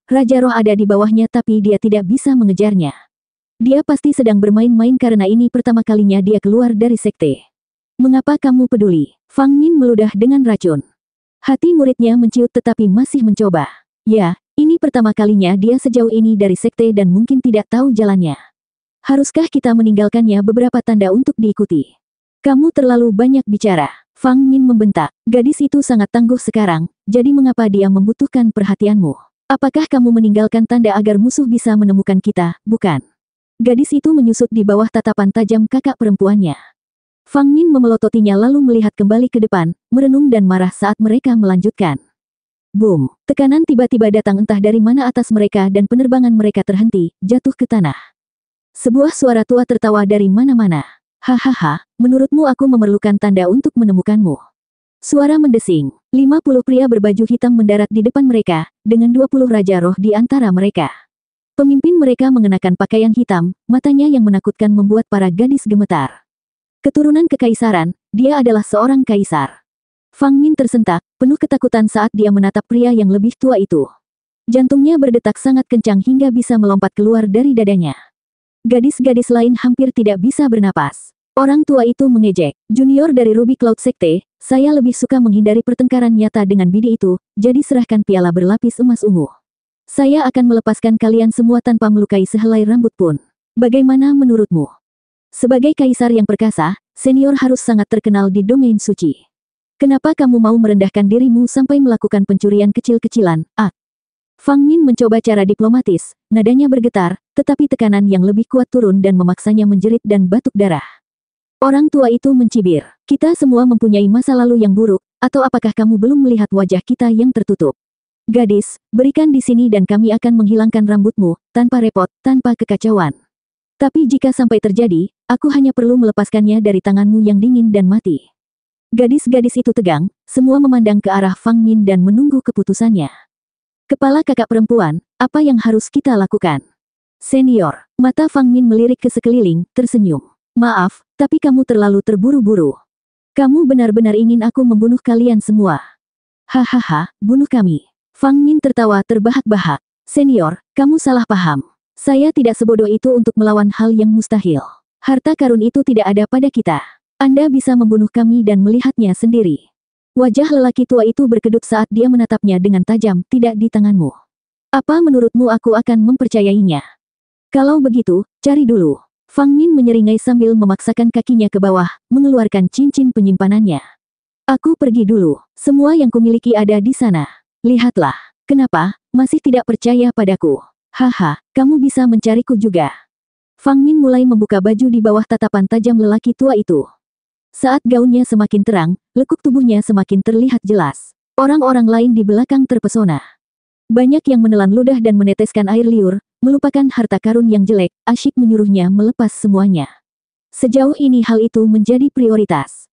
Raja Roh ada di bawahnya tapi dia tidak bisa mengejarnya. Dia pasti sedang bermain-main karena ini pertama kalinya dia keluar dari sekte. Mengapa kamu peduli? Fang Min meludah dengan racun. Hati muridnya menciut tetapi masih mencoba. Ya, ini pertama kalinya dia sejauh ini dari sekte dan mungkin tidak tahu jalannya. Haruskah kita meninggalkannya beberapa tanda untuk diikuti? Kamu terlalu banyak bicara. Fang Min membentak. Gadis itu sangat tangguh sekarang, jadi mengapa dia membutuhkan perhatianmu? Apakah kamu meninggalkan tanda agar musuh bisa menemukan kita, bukan? Gadis itu menyusut di bawah tatapan tajam kakak perempuannya. Fang Min memelototinya lalu melihat kembali ke depan, merenung dan marah saat mereka melanjutkan. Boom! Tekanan tiba-tiba datang entah dari mana atas mereka dan penerbangan mereka terhenti, jatuh ke tanah. Sebuah suara tua tertawa dari mana-mana. Hahaha, menurutmu aku memerlukan tanda untuk menemukanmu. Suara mendesing. 50 pria berbaju hitam mendarat di depan mereka, dengan 20 Raja Roh di antara mereka. Pemimpin mereka mengenakan pakaian hitam, matanya yang menakutkan membuat para gadis gemetar. Keturunan kekaisaran, dia adalah seorang kaisar. Fang Min tersentak, penuh ketakutan saat dia menatap pria yang lebih tua itu. Jantungnya berdetak sangat kencang hingga bisa melompat keluar dari dadanya. Gadis-gadis lain hampir tidak bisa bernapas. Orang tua itu mengejek. Junior dari Ruby Cloud Sekte, saya lebih suka menghindari pertengkaran nyata dengan bidi itu, jadi serahkan piala berlapis emas ungu. Saya akan melepaskan kalian semua tanpa melukai sehelai rambut pun. Bagaimana menurutmu? Sebagai kaisar yang perkasa, senior harus sangat terkenal di domain suci. Kenapa kamu mau merendahkan dirimu sampai melakukan pencurian kecil-kecilan? Fang Min mencoba cara diplomatis, nadanya bergetar, tetapi tekanan yang lebih kuat turun dan memaksanya menjerit dan batuk darah. Orang tua itu mencibir. Kita semua mempunyai masa lalu yang buruk, atau apakah kamu belum melihat wajah kita yang tertutup? Gadis, berikan di sini dan kami akan menghilangkan rambutmu, tanpa repot, tanpa kekacauan. Tapi jika sampai terjadi, aku hanya perlu melepaskannya dari tanganmu yang dingin dan mati. Gadis-gadis itu tegang, semua memandang ke arah Fang Min dan menunggu keputusannya. Kepala kakak perempuan, apa yang harus kita lakukan? Senior, mata Fang Min melirik ke sekeliling, tersenyum. Maaf, tapi kamu terlalu terburu-buru. Kamu benar-benar ingin aku membunuh kalian semua. Hahaha, bunuh kami. Fang Min tertawa terbahak-bahak. Senior, kamu salah paham. Saya tidak sebodoh itu untuk melawan hal yang mustahil. Harta karun itu tidak ada pada kita. Anda bisa membunuh kami dan melihatnya sendiri. Wajah lelaki tua itu berkedut saat dia menatapnya dengan tajam, tidak di tanganmu. Apa menurutmu aku akan mempercayainya? Kalau begitu, cari dulu. Fang Min menyeringai sambil memaksakan kakinya ke bawah, mengeluarkan cincin penyimpanannya. Aku pergi dulu, semua yang kumiliki ada di sana. Lihatlah, kenapa, masih tidak percaya padaku? Haha, kamu bisa mencariku juga. Fang Min mulai membuka baju di bawah tatapan tajam lelaki tua itu. Saat gaunnya semakin terang, lekuk tubuhnya semakin terlihat jelas. Orang-orang lain di belakang terpesona. Banyak yang menelan ludah dan meneteskan air liur, melupakan harta karun yang jelek, asyik menyuruhnya melepas semuanya. Sejauh ini hal itu menjadi prioritas.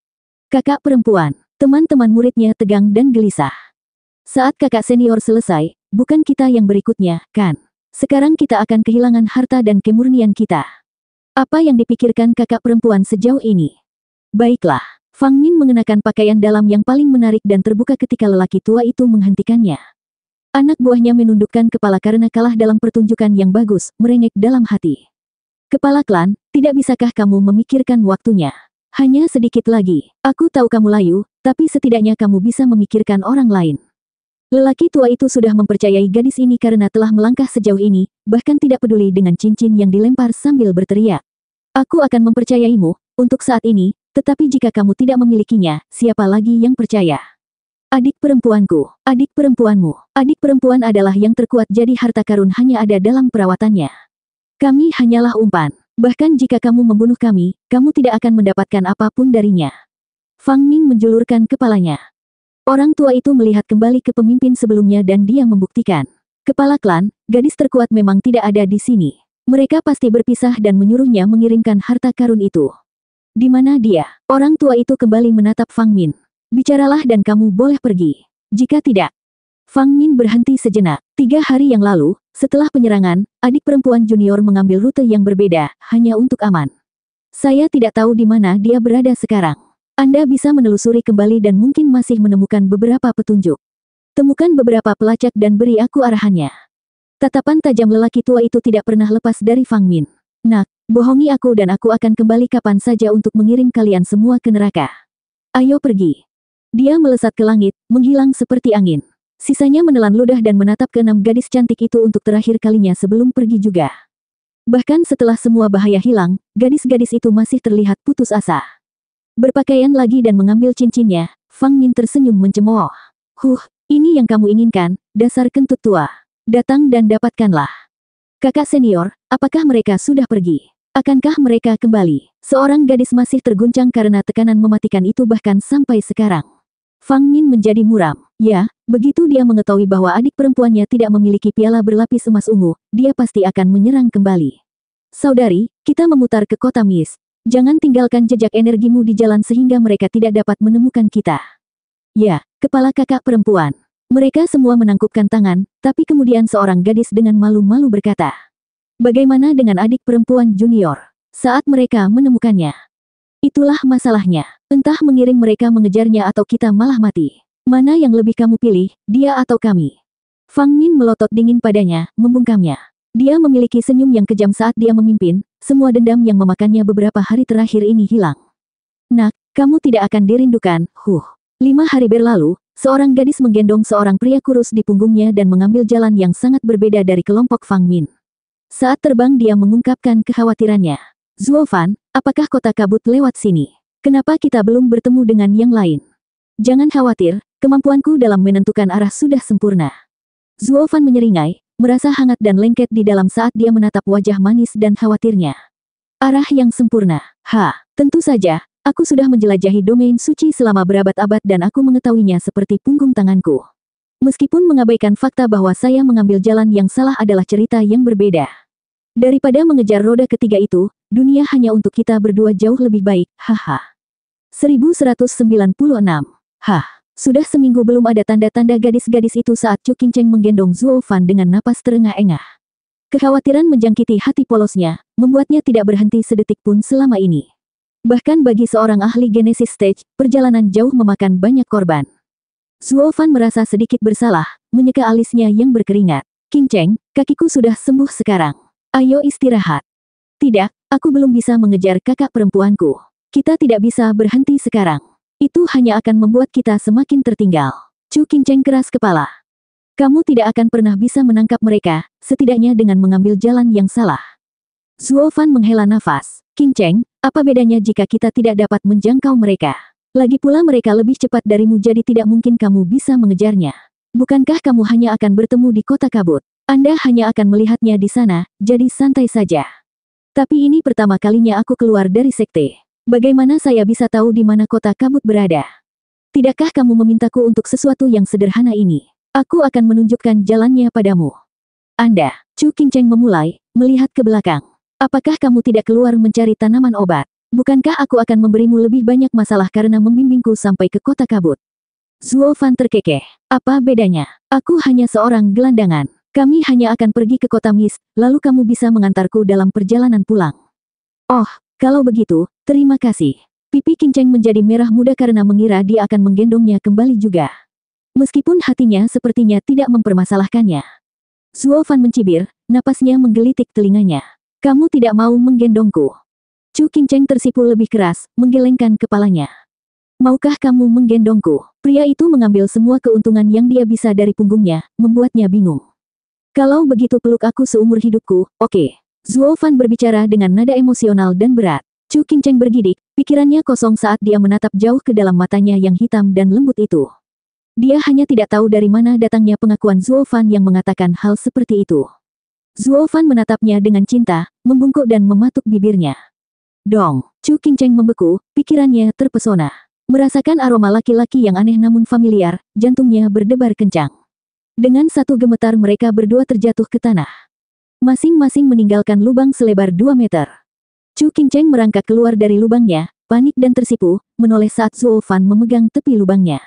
Kakak perempuan, teman-teman muridnya tegang dan gelisah. Saat kakak senior selesai, bukan kita yang berikutnya, kan? sekarang kita akan kehilangan harta dan kemurnian kita. Apa yang dipikirkan kakak perempuan sejauh ini? Baiklah. Fang Min mengenakan pakaian dalam yang paling menarik dan terbuka ketika lelaki tua itu menghentikannya. Anak buahnya menundukkan kepala karena kalah dalam pertunjukan yang bagus, merengek dalam hati. Kepala klan, tidak bisakah kamu memikirkan waktunya? Hanya sedikit lagi. Aku tahu kamu layu, tapi setidaknya kamu bisa memikirkan orang lain. Lelaki tua itu sudah mempercayai gadis ini karena telah melangkah sejauh ini, bahkan tidak peduli dengan cincin yang dilempar sambil berteriak. Aku akan mempercayaimu, untuk saat ini, tetapi jika kamu tidak memilikinya, siapa lagi yang percaya? Adik perempuanku, adik perempuanmu, adik perempuan adalah yang terkuat jadi harta karun hanya ada dalam perawatannya. Kami hanyalah umpan, bahkan jika kamu membunuh kami, kamu tidak akan mendapatkan apapun darinya. Fang Min menjulurkan kepalanya. Orang tua itu melihat kembali ke pemimpin sebelumnya dan dia membuktikan. Kepala klan, gadis terkuat memang tidak ada di sini. Mereka pasti berpisah dan menyuruhnya mengirimkan harta karun itu. Di mana dia? Orang tua itu kembali menatap Fang Min. Bicaralah dan kamu boleh pergi. Jika tidak. Fang Min berhenti sejenak. 3 hari yang lalu, setelah penyerangan, adik perempuan junior mengambil rute yang berbeda, hanya untuk aman. Saya tidak tahu di mana dia berada sekarang. Anda bisa menelusuri kembali dan mungkin masih menemukan beberapa petunjuk. Temukan beberapa pelacak dan beri aku arahannya. Tatapan tajam lelaki tua itu tidak pernah lepas dari Fang Min. Nak, bohongi aku dan aku akan kembali kapan saja untuk mengirim kalian semua ke neraka. Ayo pergi. Dia melesat ke langit, menghilang seperti angin. Sisanya menelan ludah dan menatap ke 6 gadis cantik itu untuk terakhir kalinya sebelum pergi juga. Bahkan setelah semua bahaya hilang, gadis-gadis itu masih terlihat putus asa. Berpakaian lagi dan mengambil cincinnya, Fang Min tersenyum mencemooh. Ini yang kamu inginkan, dasar kentut tua. Datang dan dapatkanlah. Kakak senior, apakah mereka sudah pergi? Akankah mereka kembali? Seorang gadis masih terguncang karena tekanan mematikan itu bahkan sampai sekarang. Fang Min menjadi muram. Ya, begitu dia mengetahui bahwa adik perempuannya tidak memiliki piala berlapis emas ungu, dia pasti akan menyerang kembali. Saudari, kita memutar ke kota Mist. Jangan tinggalkan jejak energimu di jalan sehingga mereka tidak dapat menemukan kita. Ya, kepala kakak perempuan. Mereka semua menangkupkan tangan, tapi kemudian seorang gadis dengan malu-malu berkata, bagaimana dengan adik perempuan junior? Saat mereka menemukannya. Itulah masalahnya. Entah mengirim mereka mengejarnya atau kita malah mati. Mana yang lebih kamu pilih, dia atau kami? Fang Min melotot dingin padanya, membungkamnya. Dia memiliki senyum yang kejam saat dia memimpin, semua dendam yang memakannya beberapa hari terakhir ini hilang. Nak, kamu tidak akan dirindukan, 5 hari berlalu, seorang gadis menggendong seorang pria kurus di punggungnya dan mengambil jalan yang sangat berbeda dari kelompok Fang Min. Saat terbang dia mengungkapkan kekhawatirannya. Zuofan, apakah kota kabut lewat sini? Kenapa kita belum bertemu dengan yang lain? Jangan khawatir, kemampuanku dalam menentukan arah sudah sempurna. Zuofan menyeringai, merasa hangat dan lengket di dalam saat dia menatap wajah manis dan khawatirnya. Arah yang sempurna. Tentu saja. Aku sudah menjelajahi domain suci selama berabad-abad dan aku mengetahuinya seperti punggung tanganku. Meskipun mengabaikan fakta bahwa saya mengambil jalan yang salah adalah cerita yang berbeda. Daripada mengejar roda ketiga itu, dunia hanya untuk kita berdua jauh lebih baik, 1196. Sudah seminggu belum ada tanda-tanda gadis-gadis itu saat Chu Qingcheng menggendong Zuofan dengan napas terengah-engah. Kekhawatiran menjangkiti hati polosnya, membuatnya tidak berhenti sedetik pun selama ini. Bahkan bagi seorang ahli Genesis Stage, perjalanan jauh memakan banyak korban. Zuofan merasa sedikit bersalah, menyeka alisnya yang berkeringat. Qingcheng, kakiku sudah sembuh sekarang. Ayo istirahat. Tidak, aku belum bisa mengejar kakak perempuanku. Kita tidak bisa berhenti sekarang. Itu hanya akan membuat kita semakin tertinggal. Chu Qingcheng keras kepala. Kamu tidak akan pernah bisa menangkap mereka, setidaknya dengan mengambil jalan yang salah. Zuofan menghela nafas. Qingcheng, apa bedanya jika kita tidak dapat menjangkau mereka? Lagi pula mereka lebih cepat darimu jadi tidak mungkin kamu bisa mengejarnya. Bukankah kamu hanya akan bertemu di kota kabut? Anda hanya akan melihatnya di sana, jadi santai saja. Tapi ini pertama kalinya aku keluar dari sekte. Bagaimana saya bisa tahu di mana kota kabut berada? Tidakkah kamu memintaku untuk sesuatu yang sederhana ini? Aku akan menunjukkan jalannya padamu. Anda, Chu Qingcheng memulai, melihat ke belakang. Apakah kamu tidak keluar mencari tanaman obat? Bukankah aku akan memberimu lebih banyak masalah karena membimbingku sampai ke kota kabut? Zuofan terkekeh. Apa bedanya? Aku hanya seorang gelandangan. Kami hanya akan pergi ke kota Mist, lalu kamu bisa mengantarku dalam perjalanan pulang. Oh, kalau begitu, terima kasih. Pipi Qin Cheng menjadi merah muda karena mengira dia akan menggendongnya kembali juga. Meskipun hatinya sepertinya tidak mempermasalahkannya. Zuo Fan mencibir, napasnya menggelitik telinganya. Kamu tidak mau menggendongku. Chu Qin Cheng tersipu lebih keras, menggelengkan kepalanya. Maukah kamu menggendongku? Pria itu mengambil semua keuntungan yang dia bisa dari punggungnya, membuatnya bingung. Kalau begitu peluk aku seumur hidupku, oke. Zuo Fan berbicara dengan nada emosional dan berat. Chu Qin Cheng bergidik, pikirannya kosong saat dia menatap jauh ke dalam matanya yang hitam dan lembut itu. Dia hanya tidak tahu dari mana datangnya pengakuan Zuo Fan yang mengatakan hal seperti itu. Zuo Fan menatapnya dengan cinta, membungkuk dan mematuk bibirnya. Dong, Chu Qin Cheng membeku, pikirannya terpesona. Merasakan aroma laki-laki yang aneh namun familiar, jantungnya berdebar kencang. Dengan satu gemetar mereka berdua terjatuh ke tanah. Masing-masing meninggalkan lubang selebar 2 meter. Chu Qin Cheng merangkak keluar dari lubangnya, panik dan tersipu, menoleh saat Zuo Fan memegang tepi lubangnya.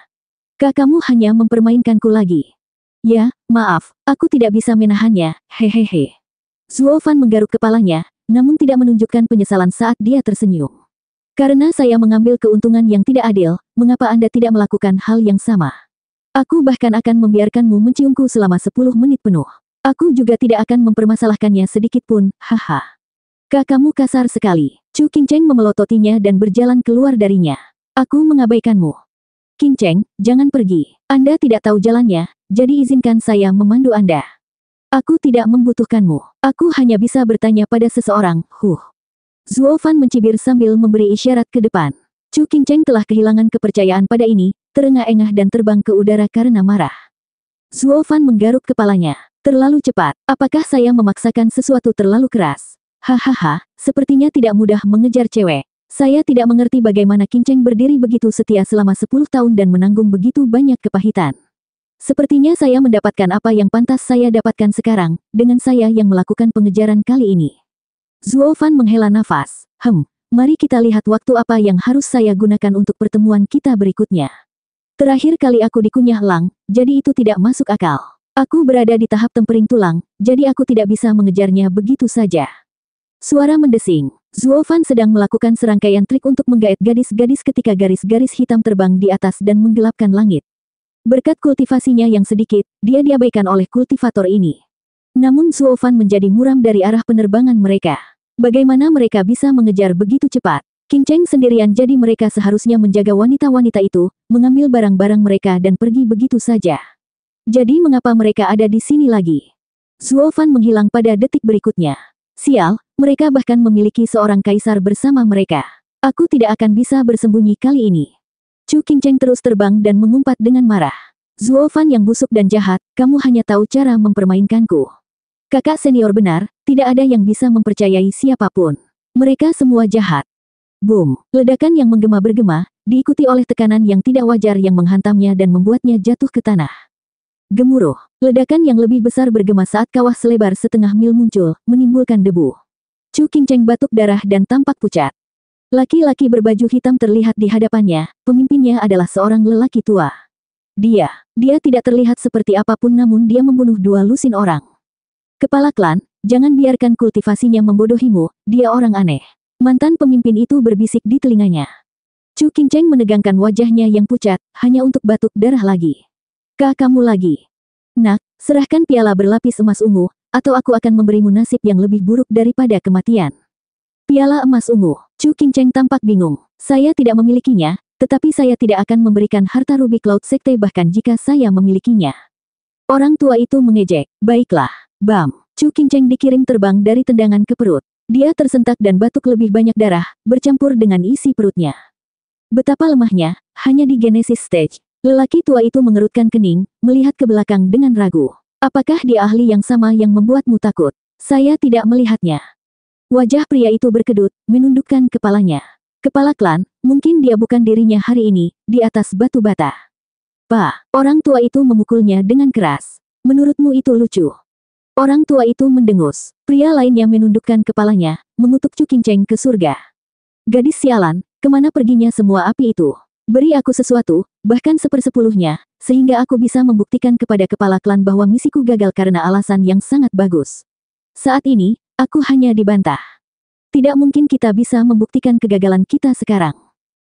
Kamu hanya mempermainkanku lagi. Ya, maaf, aku tidak bisa menahannya, hehehe. Zuo Fan menggaruk kepalanya, namun tidak menunjukkan penyesalan saat dia tersenyum. Karena saya mengambil keuntungan yang tidak adil, mengapa Anda tidak melakukan hal yang sama? Aku bahkan akan membiarkanmu menciumku selama 10 menit penuh. Aku juga tidak akan mempermasalahkannya sedikit pun, haha. Kamu kasar sekali. Chu Qin Cheng memelototinya dan berjalan keluar darinya. Aku mengabaikanmu. Qin Cheng, jangan pergi. Anda tidak tahu jalannya, jadi izinkan saya memandu Anda. Aku tidak membutuhkanmu. Aku hanya bisa bertanya pada seseorang, Zuo Fan mencibir sambil memberi isyarat ke depan. Chu Qin Cheng telah kehilangan kepercayaan pada ini, terengah-engah dan terbang ke udara karena marah. Zuo Fan menggaruk kepalanya. Terlalu cepat, apakah saya memaksakan sesuatu terlalu keras? Hahaha, sepertinya tidak mudah mengejar cewek. Saya tidak mengerti bagaimana Qin Cheng berdiri begitu setia selama 10 tahun dan menanggung begitu banyak kepahitan. Sepertinya saya mendapatkan apa yang pantas saya dapatkan sekarang, dengan saya yang melakukan pengejaran kali ini. Zuo Fan menghela nafas. Mari kita lihat waktu apa yang harus saya gunakan untuk pertemuan kita berikutnya. Terakhir kali aku dikunyah elang, jadi itu tidak masuk akal. Aku berada di tahap tempering tulang, jadi aku tidak bisa mengejarnya begitu saja. Suara mendesing. Zuo Fan sedang melakukan serangkaian trik untuk menggait gadis-gadis ketika garis-garis hitam terbang di atas dan menggelapkan langit. Berkat kultivasinya yang sedikit, dia diabaikan oleh kultivator ini. Namun Zuo Fan menjadi muram dari arah penerbangan mereka. Bagaimana mereka bisa mengejar begitu cepat? Qin Cheng sendirian jadi mereka seharusnya menjaga wanita-wanita itu, mengambil barang-barang mereka dan pergi begitu saja. Jadi mengapa mereka ada di sini lagi? Zuo Fan menghilang pada detik berikutnya. Sial, mereka bahkan memiliki seorang kaisar bersama mereka. Aku tidak akan bisa bersembunyi kali ini. Chu Qin Cheng terus terbang dan mengumpat dengan marah. Zuo Fan yang busuk dan jahat, kamu hanya tahu cara mempermainkanku. Kakak senior benar, tidak ada yang bisa mempercayai siapapun. Mereka semua jahat. Boom, ledakan yang menggema-bergema, diikuti oleh tekanan yang tidak wajar yang menghantamnya dan membuatnya jatuh ke tanah. Gemuruh. Ledakan yang lebih besar bergema saat kawah selebar setengah mil muncul, menimbulkan debu. Chu Qin Cheng batuk darah dan tampak pucat. Laki-laki berbaju hitam terlihat di hadapannya, pemimpinnya adalah seorang lelaki tua. Dia tidak terlihat seperti apapun namun dia membunuh 2 lusin orang. Kepala klan, jangan biarkan kultivasinya membodohimu, dia orang aneh. Mantan pemimpin itu berbisik di telinganya. Chu Qin Cheng menegangkan wajahnya yang pucat, hanya untuk batuk darah lagi. Kamu lagi. Nak, serahkan piala berlapis emas ungu, atau aku akan memberimu nasib yang lebih buruk daripada kematian. Piala emas ungu. Chu Qin Cheng tampak bingung. Saya tidak memilikinya, tetapi saya tidak akan memberikan harta Ruby Cloud Sekte bahkan jika saya memilikinya. Orang tua itu mengejek. Baiklah. Bam. Chu Qin Cheng dikirim terbang dari tendangan ke perut. Dia tersentak dan batuk lebih banyak darah, bercampur dengan isi perutnya. Betapa lemahnya, hanya di Genesis Stage. Lelaki tua itu mengerutkan kening, melihat ke belakang dengan ragu. Apakah dia ahli yang sama yang membuatmu takut? Saya tidak melihatnya. Wajah pria itu berkedut, menundukkan kepalanya. Kepala klan, mungkin dia bukan dirinya hari ini, di atas batu bata. Pak, orang tua itu memukulnya dengan keras. Menurutmu itu lucu? Orang tua itu mendengus. Pria lainnya menundukkan kepalanya, mengutuk Chu Qin Cheng ke surga. Gadis sialan, kemana perginya semua api itu? Beri aku sesuatu, bahkan 1/10-nya, sehingga aku bisa membuktikan kepada kepala klan bahwa misiku gagal karena alasan yang sangat bagus. Saat ini, aku hanya dibantah. Tidak mungkin kita bisa membuktikan kegagalan kita sekarang.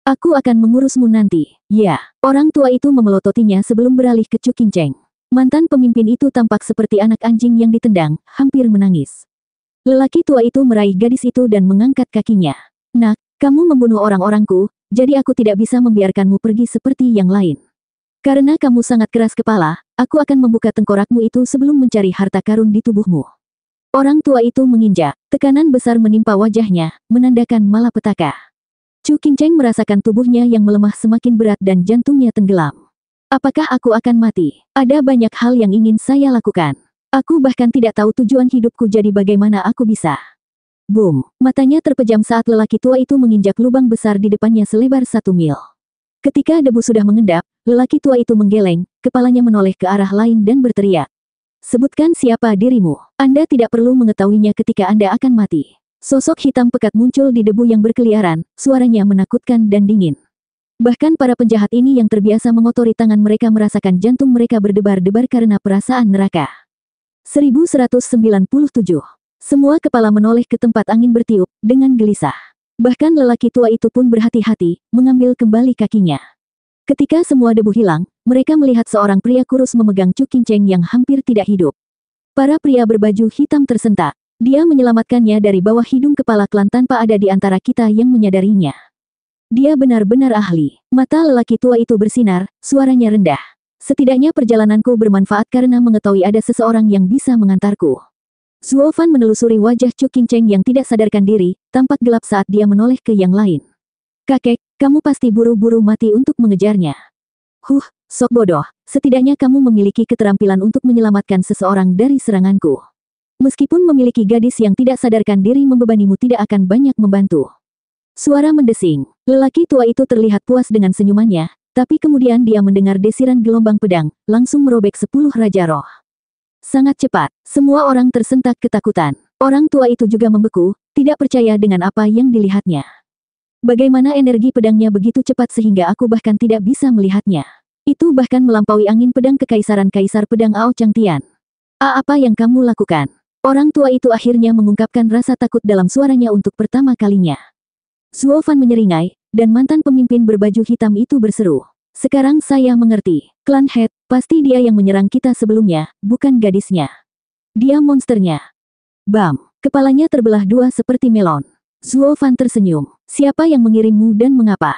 Aku akan mengurusmu nanti. Ya, orang tua itu memelototinya sebelum beralih ke Chu Qingcheng. Mantan pemimpin itu tampak seperti anak anjing yang ditendang, hampir menangis. Lelaki tua itu meraih gadis itu dan mengangkat kakinya. Nak, kamu membunuh orang-orangku, jadi aku tidak bisa membiarkanmu pergi seperti yang lain. Karena kamu sangat keras kepala, aku akan membuka tengkorakmu itu sebelum mencari harta karun di tubuhmu. Orang tua itu menginjak, tekanan besar menimpa wajahnya, menandakan malapetaka. Chu Qingcheng merasakan tubuhnya yang melemah semakin berat dan jantungnya tenggelam. Apakah aku akan mati? Ada banyak hal yang ingin saya lakukan. Aku bahkan tidak tahu tujuan hidupku, jadi bagaimana aku bisa. Boom! Matanya terpejam saat lelaki tua itu menginjak lubang besar di depannya selebar 1 mil. Ketika debu sudah mengendap, lelaki tua itu menggeleng, kepalanya menoleh ke arah lain dan berteriak. Sebutkan siapa dirimu. Anda tidak perlu mengetahuinya ketika Anda akan mati. Sosok hitam pekat muncul di debu yang berkeliaran, suaranya menakutkan dan dingin. Bahkan para penjahat ini yang terbiasa mengotori tangan mereka merasakan jantung mereka berdebar-debar karena perasaan neraka. 1197. Semua kepala menoleh ke tempat angin bertiup, dengan gelisah. Bahkan lelaki tua itu pun berhati-hati, mengambil kembali kakinya. Ketika semua debu hilang, mereka melihat seorang pria kurus memegang Chu Qingcheng yang hampir tidak hidup. Para pria berbaju hitam tersentak. Dia menyelamatkannya dari bawah hidung kepala klan tanpa ada di antara kita yang menyadarinya. Dia benar-benar ahli. Mata lelaki tua itu bersinar, suaranya rendah. Setidaknya perjalananku bermanfaat karena mengetahui ada seseorang yang bisa mengantarku. Zuo Fan menelusuri wajah Chu Qingcheng yang tidak sadarkan diri, tampak gelap saat dia menoleh ke yang lain. Kakek, kamu pasti buru-buru mati untuk mengejarnya. Sok bodoh, setidaknya kamu memiliki keterampilan untuk menyelamatkan seseorang dari seranganku. Meskipun memiliki gadis yang tidak sadarkan diri membebanimu tidak akan banyak membantu. Suara mendesing. Lelaki tua itu terlihat puas dengan senyumannya, tapi kemudian dia mendengar desiran gelombang pedang, langsung merobek 10 Raja Roh. Sangat cepat, semua orang tersentak ketakutan. Orang tua itu juga membeku, tidak percaya dengan apa yang dilihatnya. Bagaimana energi pedangnya begitu cepat sehingga aku bahkan tidak bisa melihatnya. Itu bahkan melampaui angin pedang kekaisaran Kaisar Pedang Ao Changtian. Apa yang kamu lakukan? Orang tua itu akhirnya mengungkapkan rasa takut dalam suaranya untuk pertama kalinya. Zuo Fan menyeringai, dan mantan pemimpin berbaju hitam itu berseru. Sekarang saya mengerti. Klan Head, pasti dia yang menyerang kita sebelumnya, bukan gadisnya. Dia monsternya. Bam! Kepalanya terbelah dua seperti melon. Zuo Fan tersenyum. Siapa yang mengirimmu dan mengapa?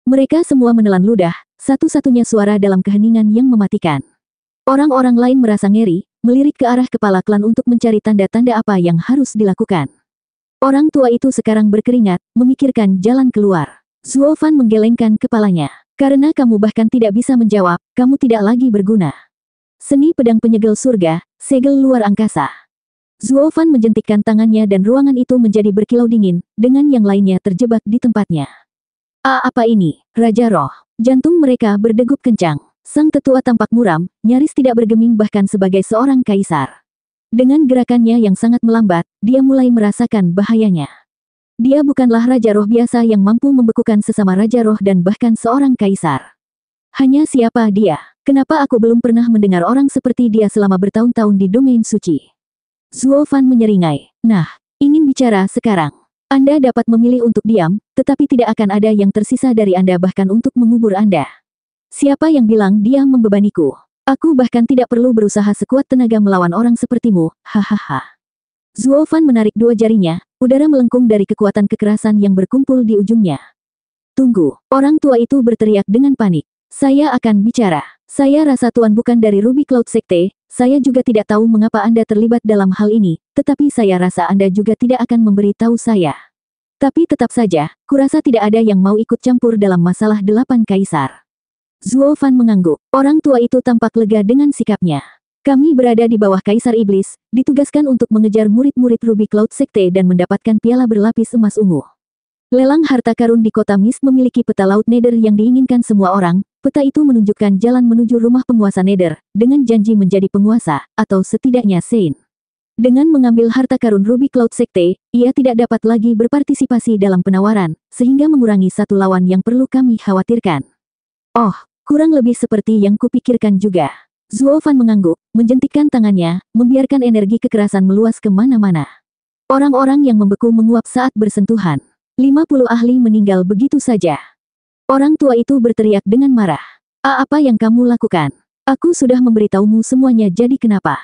Mereka semua menelan ludah, satu-satunya suara dalam keheningan yang mematikan. Orang-orang lain merasa ngeri, melirik ke arah kepala klan untuk mencari tanda-tanda apa yang harus dilakukan. Orang tua itu sekarang berkeringat, memikirkan jalan keluar. Zuo Fan menggelengkan kepalanya. Karena kamu bahkan tidak bisa menjawab, kamu tidak lagi berguna. Seni pedang penyegel surga, segel luar angkasa. Zuo Fan menjentikkan tangannya dan ruangan itu menjadi berkilau dingin, dengan yang lainnya terjebak di tempatnya. Apa ini? Raja Roh. Jantung mereka berdegup kencang. Sang tetua tampak muram, nyaris tidak bergeming bahkan sebagai seorang kaisar. Dengan gerakannya yang sangat melambat, dia mulai merasakan bahayanya. Dia bukanlah Raja Roh biasa yang mampu membekukan sesama Raja Roh dan bahkan seorang kaisar. Hanya siapa dia? Kenapa aku belum pernah mendengar orang seperti dia selama bertahun-tahun di domain suci? Zuo Fan menyeringai. Nah, ingin bicara sekarang. Anda dapat memilih untuk diam, tetapi tidak akan ada yang tersisa dari Anda bahkan untuk mengubur Anda. Siapa yang bilang dia membebaniku? Aku bahkan tidak perlu berusaha sekuat tenaga melawan orang sepertimu, hahaha. Zuo Fan menarik dua jarinya, udara melengkung dari kekuatan kekerasan yang berkumpul di ujungnya. Tunggu, orang tua itu berteriak dengan panik. Saya akan bicara. Saya rasa Tuan bukan dari Ruby Cloud Sekte, saya juga tidak tahu mengapa Anda terlibat dalam hal ini, tetapi saya rasa Anda juga tidak akan memberi tahu saya. Tapi tetap saja, kurasa tidak ada yang mau ikut campur dalam masalah 8 kaisar. Zuo Fan mengangguk. Orang tua itu tampak lega dengan sikapnya. Kami berada di bawah Kaisar Iblis, ditugaskan untuk mengejar murid-murid Ruby Cloud Sekte dan mendapatkan piala berlapis emas ungu. Lelang harta karun di kota Mist memiliki peta laut Nether yang diinginkan semua orang. Peta itu menunjukkan jalan menuju rumah penguasa Nether, dengan janji menjadi penguasa, atau setidaknya Saint. Dengan mengambil harta karun Ruby Cloud Sekte, ia tidak dapat lagi berpartisipasi dalam penawaran, sehingga mengurangi satu lawan yang perlu kami khawatirkan. Oh, Kurang lebih seperti yang kupikirkan juga. Zuo Fan mengangguk, menjentikkan tangannya, membiarkan energi kekerasan meluas kemana-mana. Orang-orang yang membeku menguap saat bersentuhan. 50 ahli meninggal begitu saja. Orang tua itu berteriak dengan marah. Apa yang kamu lakukan? Aku sudah memberitahumu semuanya, jadi kenapa?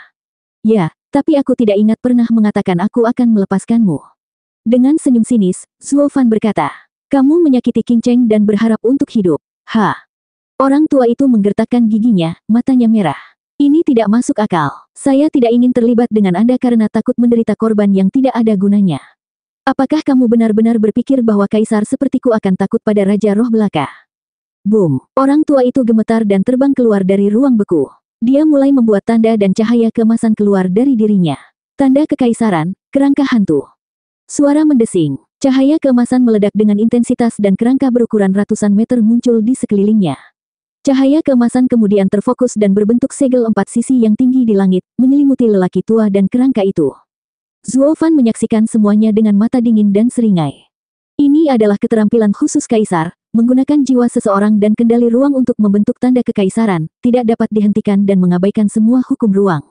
Ya, tapi aku tidak ingat pernah mengatakan aku akan melepaskanmu. Dengan senyum sinis, Zuo Fan berkata, kamu menyakiti Qing Cheng dan berharap untuk hidup. Orang tua itu menggertakkan giginya, matanya merah. Ini tidak masuk akal. Saya tidak ingin terlibat dengan Anda karena takut menderita korban yang tidak ada gunanya. Apakah kamu benar-benar berpikir bahwa kaisar sepertiku akan takut pada Raja Roh Belaka? Boom! Orang tua itu gemetar dan terbang keluar dari ruang beku. Dia mulai membuat tanda dan cahaya keemasan keluar dari dirinya. Tanda kekaisaran, kerangka hantu. Suara mendesing. Cahaya keemasan meledak dengan intensitas dan kerangka berukuran ratusan meter muncul di sekelilingnya. Cahaya keemasan kemudian terfokus dan berbentuk segel 4 sisi yang tinggi di langit, menyelimuti lelaki tua dan kerangka itu. Zuo Fan menyaksikan semuanya dengan mata dingin dan seringai. Ini adalah keterampilan khusus kaisar, menggunakan jiwa seseorang dan kendali ruang untuk membentuk tanda kekaisaran, tidak dapat dihentikan dan mengabaikan semua hukum ruang.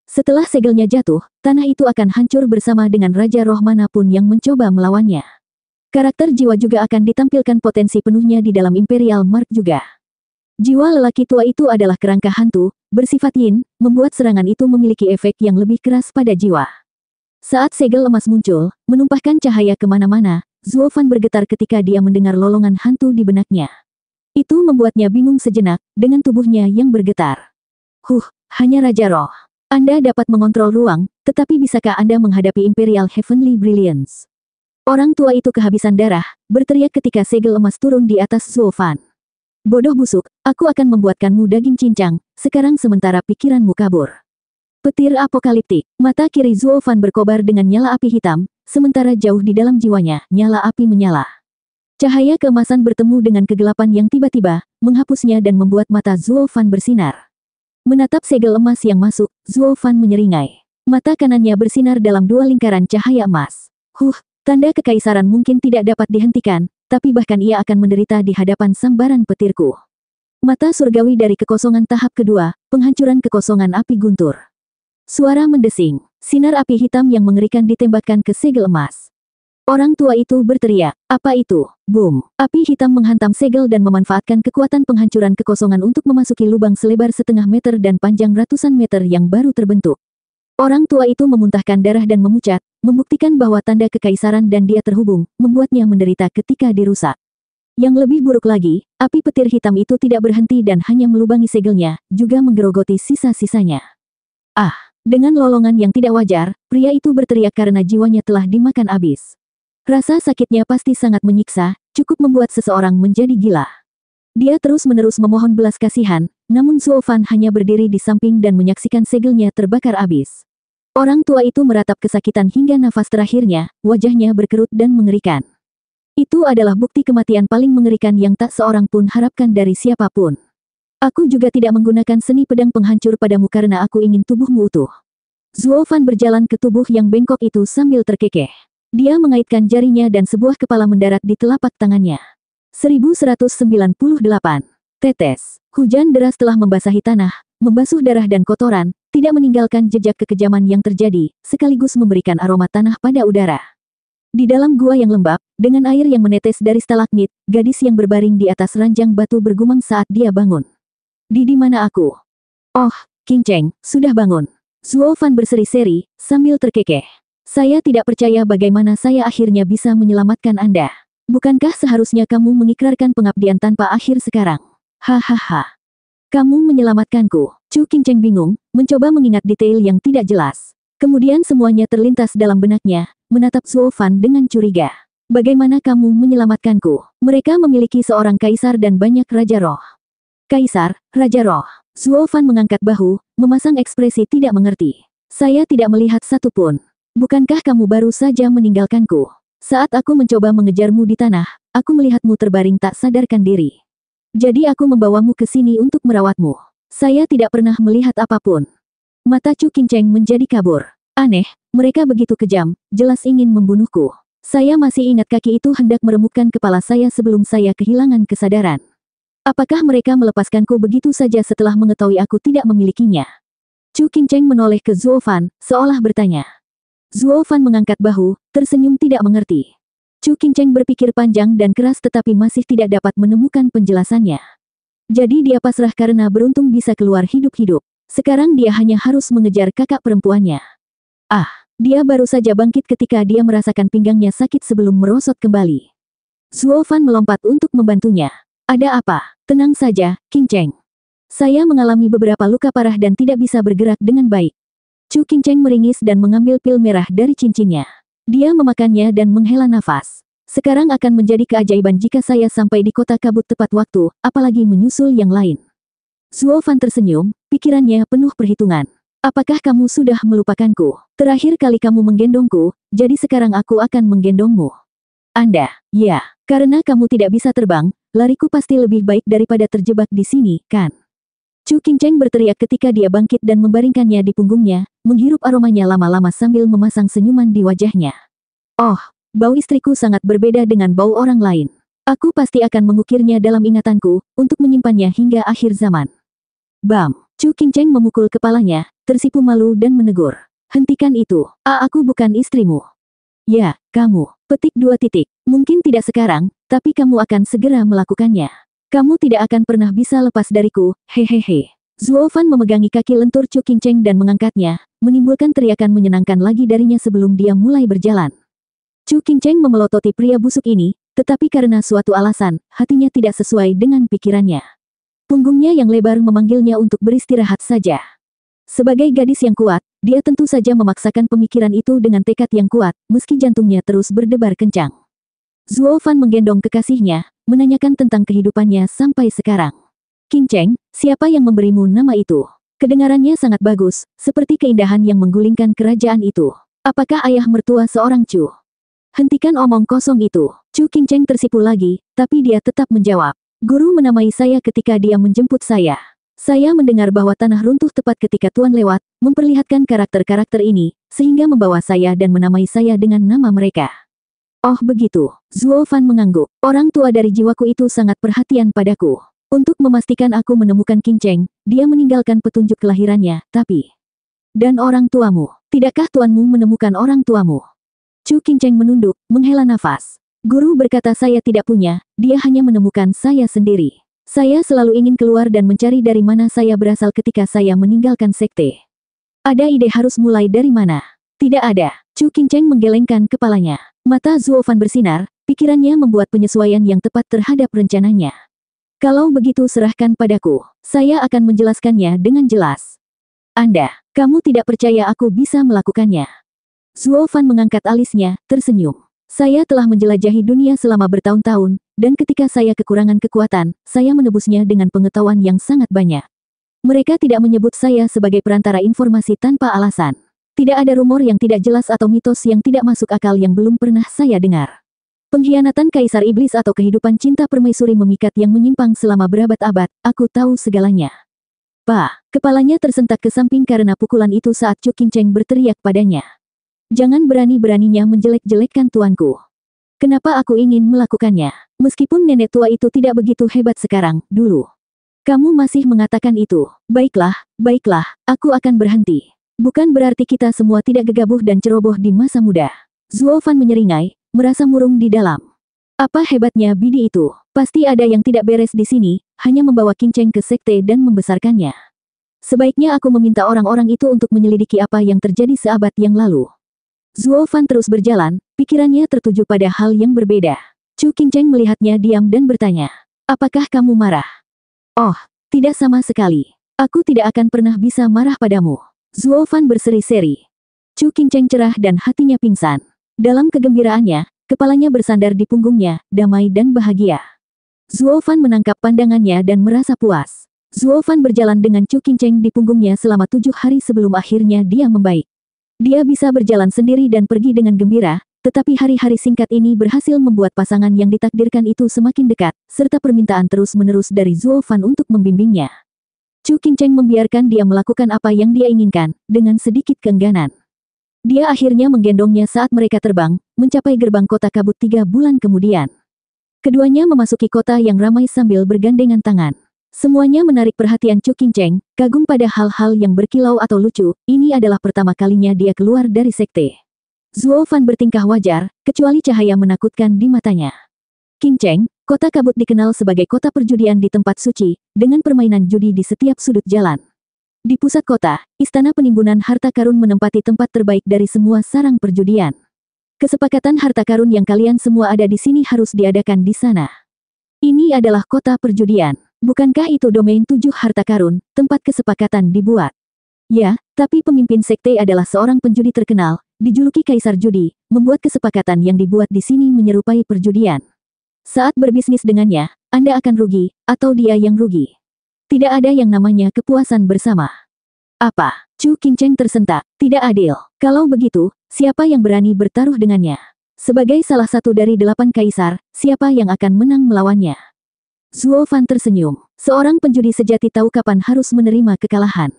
Setelah segelnya jatuh, tanah itu akan hancur bersama dengan Raja Roh manapun yang mencoba melawannya. Karakter jiwa juga akan ditampilkan potensi penuhnya di dalam Imperial Mark juga. Jiwa lelaki tua itu adalah kerangka hantu, bersifat yin, membuat serangan itu memiliki efek yang lebih keras pada jiwa. Saat segel emas muncul, menumpahkan cahaya kemana-mana, Zuo Fan bergetar ketika dia mendengar lolongan hantu di benaknya. Itu membuatnya bingung sejenak, dengan tubuhnya yang bergetar. Hanya Raja Roh. Anda dapat mengontrol ruang, tetapi bisakah Anda menghadapi Imperial Heavenly Brilliance? Orang tua itu kehabisan darah, berteriak ketika segel emas turun di atas Zuo Fan. Bodoh busuk, aku akan membuatkanmu daging cincang, sekarang sementara pikiranmu kabur. Petir apokaliptik, mata kiri Zuo Fan berkobar dengan nyala api hitam, sementara jauh di dalam jiwanya, nyala api menyala. Cahaya keemasan bertemu dengan kegelapan yang tiba-tiba, menghapusnya dan membuat mata Zuo Fan bersinar. Menatap segel emas yang masuk, Zuo Fan menyeringai. Mata kanannya bersinar dalam dua lingkaran cahaya emas. Tanda kekaisaran mungkin tidak dapat dihentikan, tapi bahkan ia akan menderita di hadapan sambaran petirku. Mata surgawi dari kekosongan tahap kedua, penghancuran kekosongan api guntur. Suara mendesing, sinar api hitam yang mengerikan ditembakkan ke segel emas. Orang tua itu berteriak, apa itu? Boom! Api hitam menghantam segel dan memanfaatkan kekuatan penghancuran kekosongan untuk memasuki lubang selebar setengah meter dan panjang ratusan meter yang baru terbentuk. Orang tua itu memuntahkan darah dan memucat, membuktikan bahwa tanda kekaisaran dan dia terhubung, membuatnya menderita ketika dirusak. Yang lebih buruk lagi, api petir hitam itu tidak berhenti dan hanya melubangi segelnya, juga menggerogoti sisa-sisanya. Dengan lolongan yang tidak wajar, pria itu berteriak karena jiwanya telah dimakan habis. Rasa sakitnya pasti sangat menyiksa, cukup membuat seseorang menjadi gila. Dia terus-menerus memohon belas kasihan, namun Zuo Fan hanya berdiri di samping dan menyaksikan segelnya terbakar habis. Orang tua itu meratap kesakitan hingga nafas terakhirnya, wajahnya berkerut dan mengerikan. Itu adalah bukti kematian paling mengerikan yang tak seorang pun harapkan dari siapapun. Aku juga tidak menggunakan seni pedang penghancur padamu karena aku ingin tubuhmu utuh. Zuo Fan berjalan ke tubuh yang bengkok itu sambil terkekeh. Dia mengaitkan jarinya dan sebuah kepala mendarat di telapak tangannya. 1198. Tetes. Hujan deras telah membasahi tanah, membasuh darah dan kotoran, tidak meninggalkan jejak kekejaman yang terjadi, sekaligus memberikan aroma tanah pada udara. Di dalam gua yang lembab, dengan air yang menetes dari stalagmit, gadis yang berbaring di atas ranjang batu bergumam saat dia bangun. Di mana aku? Oh, Qing Cheng, sudah bangun. Zuo Fan berseri-seri, sambil terkekeh. Saya tidak percaya bagaimana saya akhirnya bisa menyelamatkan Anda. Bukankah seharusnya kamu mengikrarkan pengabdian tanpa akhir sekarang? Hahaha. Kamu menyelamatkanku. Chu Qing Cheng bingung, mencoba mengingat detail yang tidak jelas. Kemudian semuanya terlintas dalam benaknya, menatap Zuo Fan dengan curiga. Bagaimana kamu menyelamatkanku? Mereka memiliki seorang kaisar dan banyak raja roh. Kaisar, Raja Roh. Zuo Fan mengangkat bahu, memasang ekspresi tidak mengerti. Saya tidak melihat satupun. Bukankah kamu baru saja meninggalkanku? Saat aku mencoba mengejarmu di tanah, aku melihatmu terbaring tak sadarkan diri. Jadi aku membawamu ke sini untuk merawatmu. Saya tidak pernah melihat apapun. Mata Chu Qing Cheng menjadi kabur. Aneh, mereka begitu kejam, jelas ingin membunuhku. Saya masih ingat kaki itu hendak meremukkan kepala saya sebelum saya kehilangan kesadaran. Apakah mereka melepaskanku begitu saja setelah mengetahui aku tidak memilikinya? Chu Qingcheng menoleh ke Zuo Fan, seolah bertanya. Zuo Fan mengangkat bahu, tersenyum tidak mengerti. Chu Qingcheng berpikir panjang dan keras tetapi masih tidak dapat menemukan penjelasannya. Jadi dia pasrah karena beruntung bisa keluar hidup-hidup. Sekarang dia hanya harus mengejar kakak perempuannya. Ah, dia baru saja bangkit ketika dia merasakan pinggangnya sakit sebelum merosot kembali. Zuo Fan melompat untuk membantunya. Ada apa? Tenang saja, Qingcheng. Saya mengalami beberapa luka parah dan tidak bisa bergerak dengan baik. Chu Qingcheng meringis dan mengambil pil merah dari cincinnya. Dia memakannya dan menghela nafas. Sekarang akan menjadi keajaiban jika saya sampai di kota kabut tepat waktu, apalagi menyusul yang lain. Zuo Fan tersenyum, pikirannya penuh perhitungan. Apakah kamu sudah melupakanku? Terakhir kali kamu menggendongku, jadi sekarang aku akan menggendongmu. Anda, ya, karena kamu tidak bisa terbang, lariku pasti lebih baik daripada terjebak di sini, kan? Chu Qingcheng berteriak ketika dia bangkit dan membaringkannya di punggungnya, menghirup aromanya lama-lama sambil memasang senyuman di wajahnya. Oh, bau istriku sangat berbeda dengan bau orang lain. Aku pasti akan mengukirnya dalam ingatanku, untuk menyimpannya hingga akhir zaman. Bam! Chu Qingcheng memukul kepalanya, tersipu malu dan menegur. Hentikan itu, aku bukan istrimu. Ya, kamu. Petik 2 titik. Mungkin tidak sekarang, tapi kamu akan segera melakukannya. Kamu tidak akan pernah bisa lepas dariku, hehehe. Zuo Fan memegangi kaki lentur Chu Qingcheng dan mengangkatnya, menimbulkan teriakan menyenangkan lagi darinya sebelum dia mulai berjalan. Chu Qingcheng memelototi pria busuk ini, tetapi karena suatu alasan, hatinya tidak sesuai dengan pikirannya. Punggungnya yang lebar memanggilnya untuk beristirahat saja. Sebagai gadis yang kuat, dia tentu saja memaksakan pemikiran itu dengan tekad yang kuat, meski jantungnya terus berdebar kencang. Zuo Fan menggendong kekasihnya, menanyakan tentang kehidupannya sampai sekarang. Qingcheng, siapa yang memberimu nama itu? Kedengarannya sangat bagus, seperti keindahan yang menggulingkan kerajaan itu. Apakah ayah mertua seorang Chu? Hentikan omong kosong itu. Chu Qingcheng tersipu lagi, tapi dia tetap menjawab. Guru menamai saya ketika dia menjemput saya. Saya mendengar bahwa tanah runtuh tepat ketika Tuan lewat, memperlihatkan karakter-karakter ini, sehingga membawa saya dan menamai saya dengan nama mereka. Oh begitu, Zuo Fan mengangguk. Orang tua dari jiwaku itu sangat perhatian padaku. Untuk memastikan aku menemukan Qingcheng, dia meninggalkan petunjuk kelahirannya, tapi... Dan orang tuamu, tidakkah tuanmu menemukan orang tuamu? Chu Qingcheng menunduk, menghela nafas. Guru berkata saya tidak punya, dia hanya menemukan saya sendiri. Saya selalu ingin keluar dan mencari dari mana saya berasal ketika saya meninggalkan sekte. Ada ide harus mulai dari mana? Tidak ada. Chu Qingcheng menggelengkan kepalanya. Mata Zuo Fan bersinar, pikirannya membuat penyesuaian yang tepat terhadap rencananya. Kalau begitu serahkan padaku, saya akan menjelaskannya dengan jelas. Kamu tidak percaya aku bisa melakukannya. Zuo Fan mengangkat alisnya, tersenyum. Saya telah menjelajahi dunia selama bertahun-tahun, dan ketika saya kekurangan kekuatan, saya menebusnya dengan pengetahuan yang sangat banyak. Mereka tidak menyebut saya sebagai perantara informasi tanpa alasan. Tidak ada rumor yang tidak jelas atau mitos yang tidak masuk akal yang belum pernah saya dengar. Pengkhianatan Kaisar Iblis atau kehidupan cinta permaisuri memikat yang menyimpang selama berabad-abad, aku tahu segalanya. Pak, kepalanya tersentak ke samping karena pukulan itu saat Chu Qingcheng berteriak padanya. Jangan berani-beraninya menjelek-jelekkan tuanku. Kenapa aku ingin melakukannya? Meskipun nenek tua itu tidak begitu hebat sekarang, dulu. Kamu masih mengatakan itu. Baiklah, aku akan berhenti. Bukan berarti kita semua tidak gegabah dan ceroboh di masa muda. Zuo Fan menyeringai, merasa murung di dalam. Apa hebatnya bidi itu? Pasti ada yang tidak beres di sini, hanya membawa Qingcheng ke sekte dan membesarkannya. Sebaiknya aku meminta orang-orang itu untuk menyelidiki apa yang terjadi seabad yang lalu. Zuo Fan terus berjalan, pikirannya tertuju pada hal yang berbeda. Chu Qingcheng melihatnya diam dan bertanya, apakah kamu marah? Oh, tidak sama sekali. Aku tidak akan pernah bisa marah padamu. Zuo Fan berseri-seri. Chu Qingcheng cerah dan hatinya pingsan. Dalam kegembiraannya, kepalanya bersandar di punggungnya, damai dan bahagia. Zuo Fan menangkap pandangannya dan merasa puas. Zuo Fan berjalan dengan Chu Qingcheng di punggungnya selama 7 hari sebelum akhirnya dia membaik. Dia bisa berjalan sendiri dan pergi dengan gembira, tetapi hari-hari singkat ini berhasil membuat pasangan yang ditakdirkan itu semakin dekat, serta permintaan terus-menerus dari Zuo Fan untuk membimbingnya. Chu Qingcheng membiarkan dia melakukan apa yang dia inginkan, dengan sedikit keengganan. Dia akhirnya menggendongnya saat mereka terbang, mencapai gerbang kota kabut 3 bulan kemudian. Keduanya memasuki kota yang ramai sambil bergandengan tangan. Semuanya menarik perhatian Chu Qingcheng, kagum pada hal-hal yang berkilau atau lucu. Ini adalah pertama kalinya dia keluar dari sekte. Zuo Fan bertingkah wajar, kecuali cahaya menakutkan di matanya. Qingcheng, kota kabut dikenal sebagai kota perjudian di tempat suci, dengan permainan judi di setiap sudut jalan. Di pusat kota, istana penimbunan harta karun menempati tempat terbaik dari semua sarang perjudian. Kesepakatan harta karun yang kalian semua ada di sini harus diadakan di sana. Ini adalah kota perjudian. Bukankah itu domain 7 harta karun, tempat kesepakatan dibuat? Ya, tapi pemimpin sekte adalah seorang penjudi terkenal, dijuluki Kaisar Judi, membuat kesepakatan yang dibuat di sini menyerupai perjudian. Saat berbisnis dengannya, Anda akan rugi, atau dia yang rugi. Tidak ada yang namanya kepuasan bersama. Apa? Chu Qingcheng tersentak. Tidak adil. Kalau begitu, siapa yang berani bertaruh dengannya? Sebagai salah satu dari 8 kaisar, siapa yang akan menang melawannya? Zuo Fan tersenyum. Seorang penjudi sejati tahu kapan harus menerima kekalahan.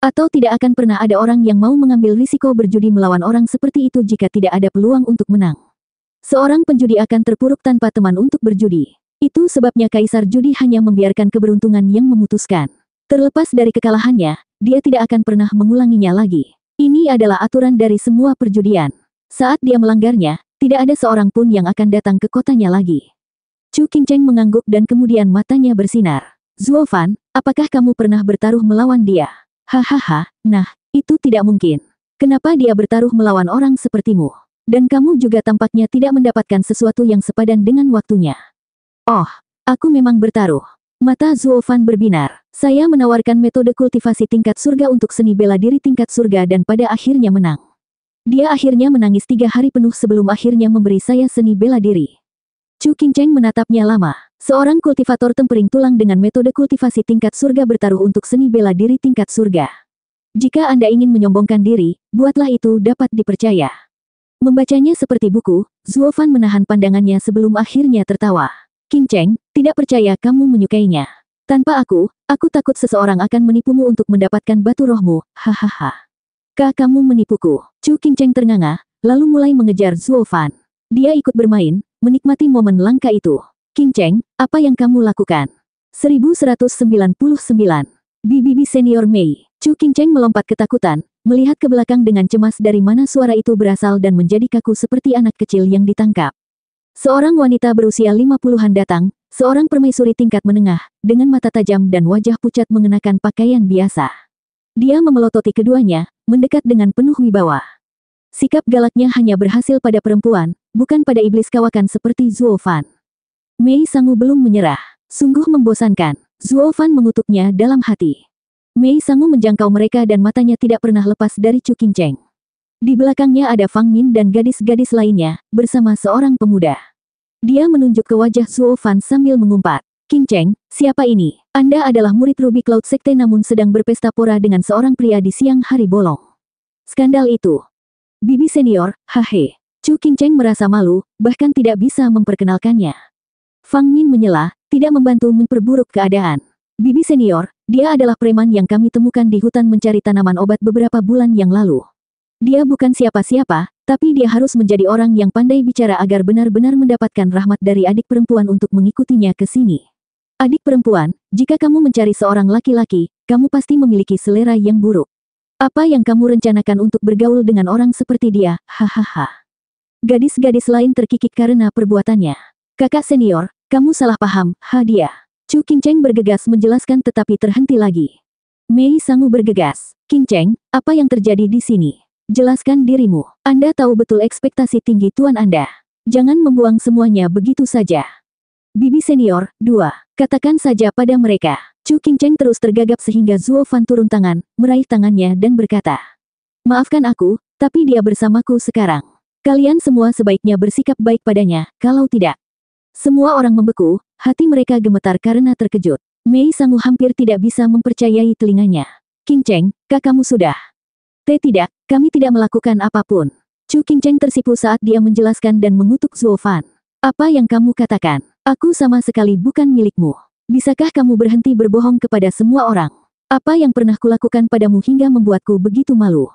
Atau tidak akan pernah ada orang yang mau mengambil risiko berjudi melawan orang seperti itu jika tidak ada peluang untuk menang. Seorang penjudi akan terpuruk tanpa teman untuk berjudi. Itu sebabnya Kaisar Judi hanya membiarkan keberuntungan yang memutuskan. Terlepas dari kekalahannya, dia tidak akan pernah mengulanginya lagi. Ini adalah aturan dari semua perjudian. Saat dia melanggarnya, tidak ada seorang pun yang akan datang ke kotanya lagi. Chu Qingcheng mengangguk dan kemudian matanya bersinar. Zuo Fan, apakah kamu pernah bertaruh melawan dia? Hahaha, nah, itu tidak mungkin. Kenapa dia bertaruh melawan orang sepertimu? Dan kamu juga tampaknya tidak mendapatkan sesuatu yang sepadan dengan waktunya. Oh, aku memang bertaruh. Mata Zuo Fan berbinar. Saya menawarkan metode kultivasi tingkat surga untuk seni bela diri tingkat surga dan pada akhirnya menang. Dia akhirnya menangis 3 hari penuh sebelum akhirnya memberi saya seni bela diri. Chu Qingcheng menatapnya lama. Seorang kultivator tempering tulang dengan metode kultivasi tingkat surga bertaruh untuk seni bela diri tingkat surga. Jika Anda ingin menyombongkan diri, buatlah itu dapat dipercaya. Membacanya seperti buku, Zuo Fan menahan pandangannya sebelum akhirnya tertawa. Qingcheng, tidak percaya kamu menyukainya. Tanpa aku takut seseorang akan menipumu untuk mendapatkan batu rohmu, hahaha. Kamu menipuku. Chu Qingcheng ternganga, lalu mulai mengejar Zuo Fan. Dia ikut bermain, menikmati momen langka itu. Qingcheng, apa yang kamu lakukan? 1199. Bibi Senior Mei. Chu Qingcheng melompat ketakutan, melihat ke belakang dengan cemas dari mana suara itu berasal dan menjadi kaku seperti anak kecil yang ditangkap. Seorang wanita berusia 50-an datang, seorang permaisuri tingkat menengah, dengan mata tajam dan wajah pucat mengenakan pakaian biasa. Dia memelototi keduanya, mendekat dengan penuh wibawa. Sikap galaknya hanya berhasil pada perempuan, bukan pada iblis kawakan seperti Zuo Fan. Mei Sangu belum menyerah. Sungguh membosankan. Zuo Fan mengutuknya dalam hati. Mei Sangu menjangkau mereka dan matanya tidak pernah lepas dari Chu Qingcheng. Di belakangnya ada Fang Min dan gadis-gadis lainnya, bersama seorang pemuda. Dia menunjuk ke wajah Zuo Fan sambil mengumpat. Qingcheng, siapa ini? Anda adalah murid Ruby Cloud Sekte namun sedang berpesta pora dengan seorang pria di siang hari bolong. Skandal itu. Bibi Senior, hahe. Chu Qingcheng merasa malu, bahkan tidak bisa memperkenalkannya. Fang Min menyela, tidak membantu memperburuk keadaan. Bibi Senior, dia adalah preman yang kami temukan di hutan mencari tanaman obat beberapa bulan yang lalu. Dia bukan siapa-siapa, tapi dia harus menjadi orang yang pandai bicara agar benar-benar mendapatkan rahmat dari adik perempuan untuk mengikutinya ke sini. Adik perempuan, jika kamu mencari seorang laki-laki, kamu pasti memiliki selera yang buruk. Apa yang kamu rencanakan untuk bergaul dengan orang seperti dia, hahaha. Gadis-gadis lain terkikik karena perbuatannya. Kakak senior, kamu salah paham, dia. Chu Qingcheng bergegas menjelaskan tetapi terhenti lagi. Mei Sangu bergegas. Qingcheng, apa yang terjadi di sini? Jelaskan dirimu. Anda tahu betul ekspektasi tinggi tuan Anda. Jangan membuang semuanya begitu saja. Bibi Senior, 2. Katakan saja pada mereka. Chu Qingcheng terus tergagap sehingga Zuo Fan turun tangan, meraih tangannya dan berkata. Maafkan aku, tapi dia bersamaku sekarang. Kalian semua sebaiknya bersikap baik padanya, kalau tidak. Semua orang membeku, hati mereka gemetar karena terkejut. Mei Sangu hampir tidak bisa mempercayai telinganya. Qingcheng, kamu sudah. Tidak, kami tidak melakukan apapun. Chu Qingcheng tersipu saat dia menjelaskan dan mengutuk Zuo Fan. Apa yang kamu katakan? Aku sama sekali bukan milikmu. Bisakah kamu berhenti berbohong kepada semua orang? Apa yang pernah kulakukan padamu hingga membuatku begitu malu?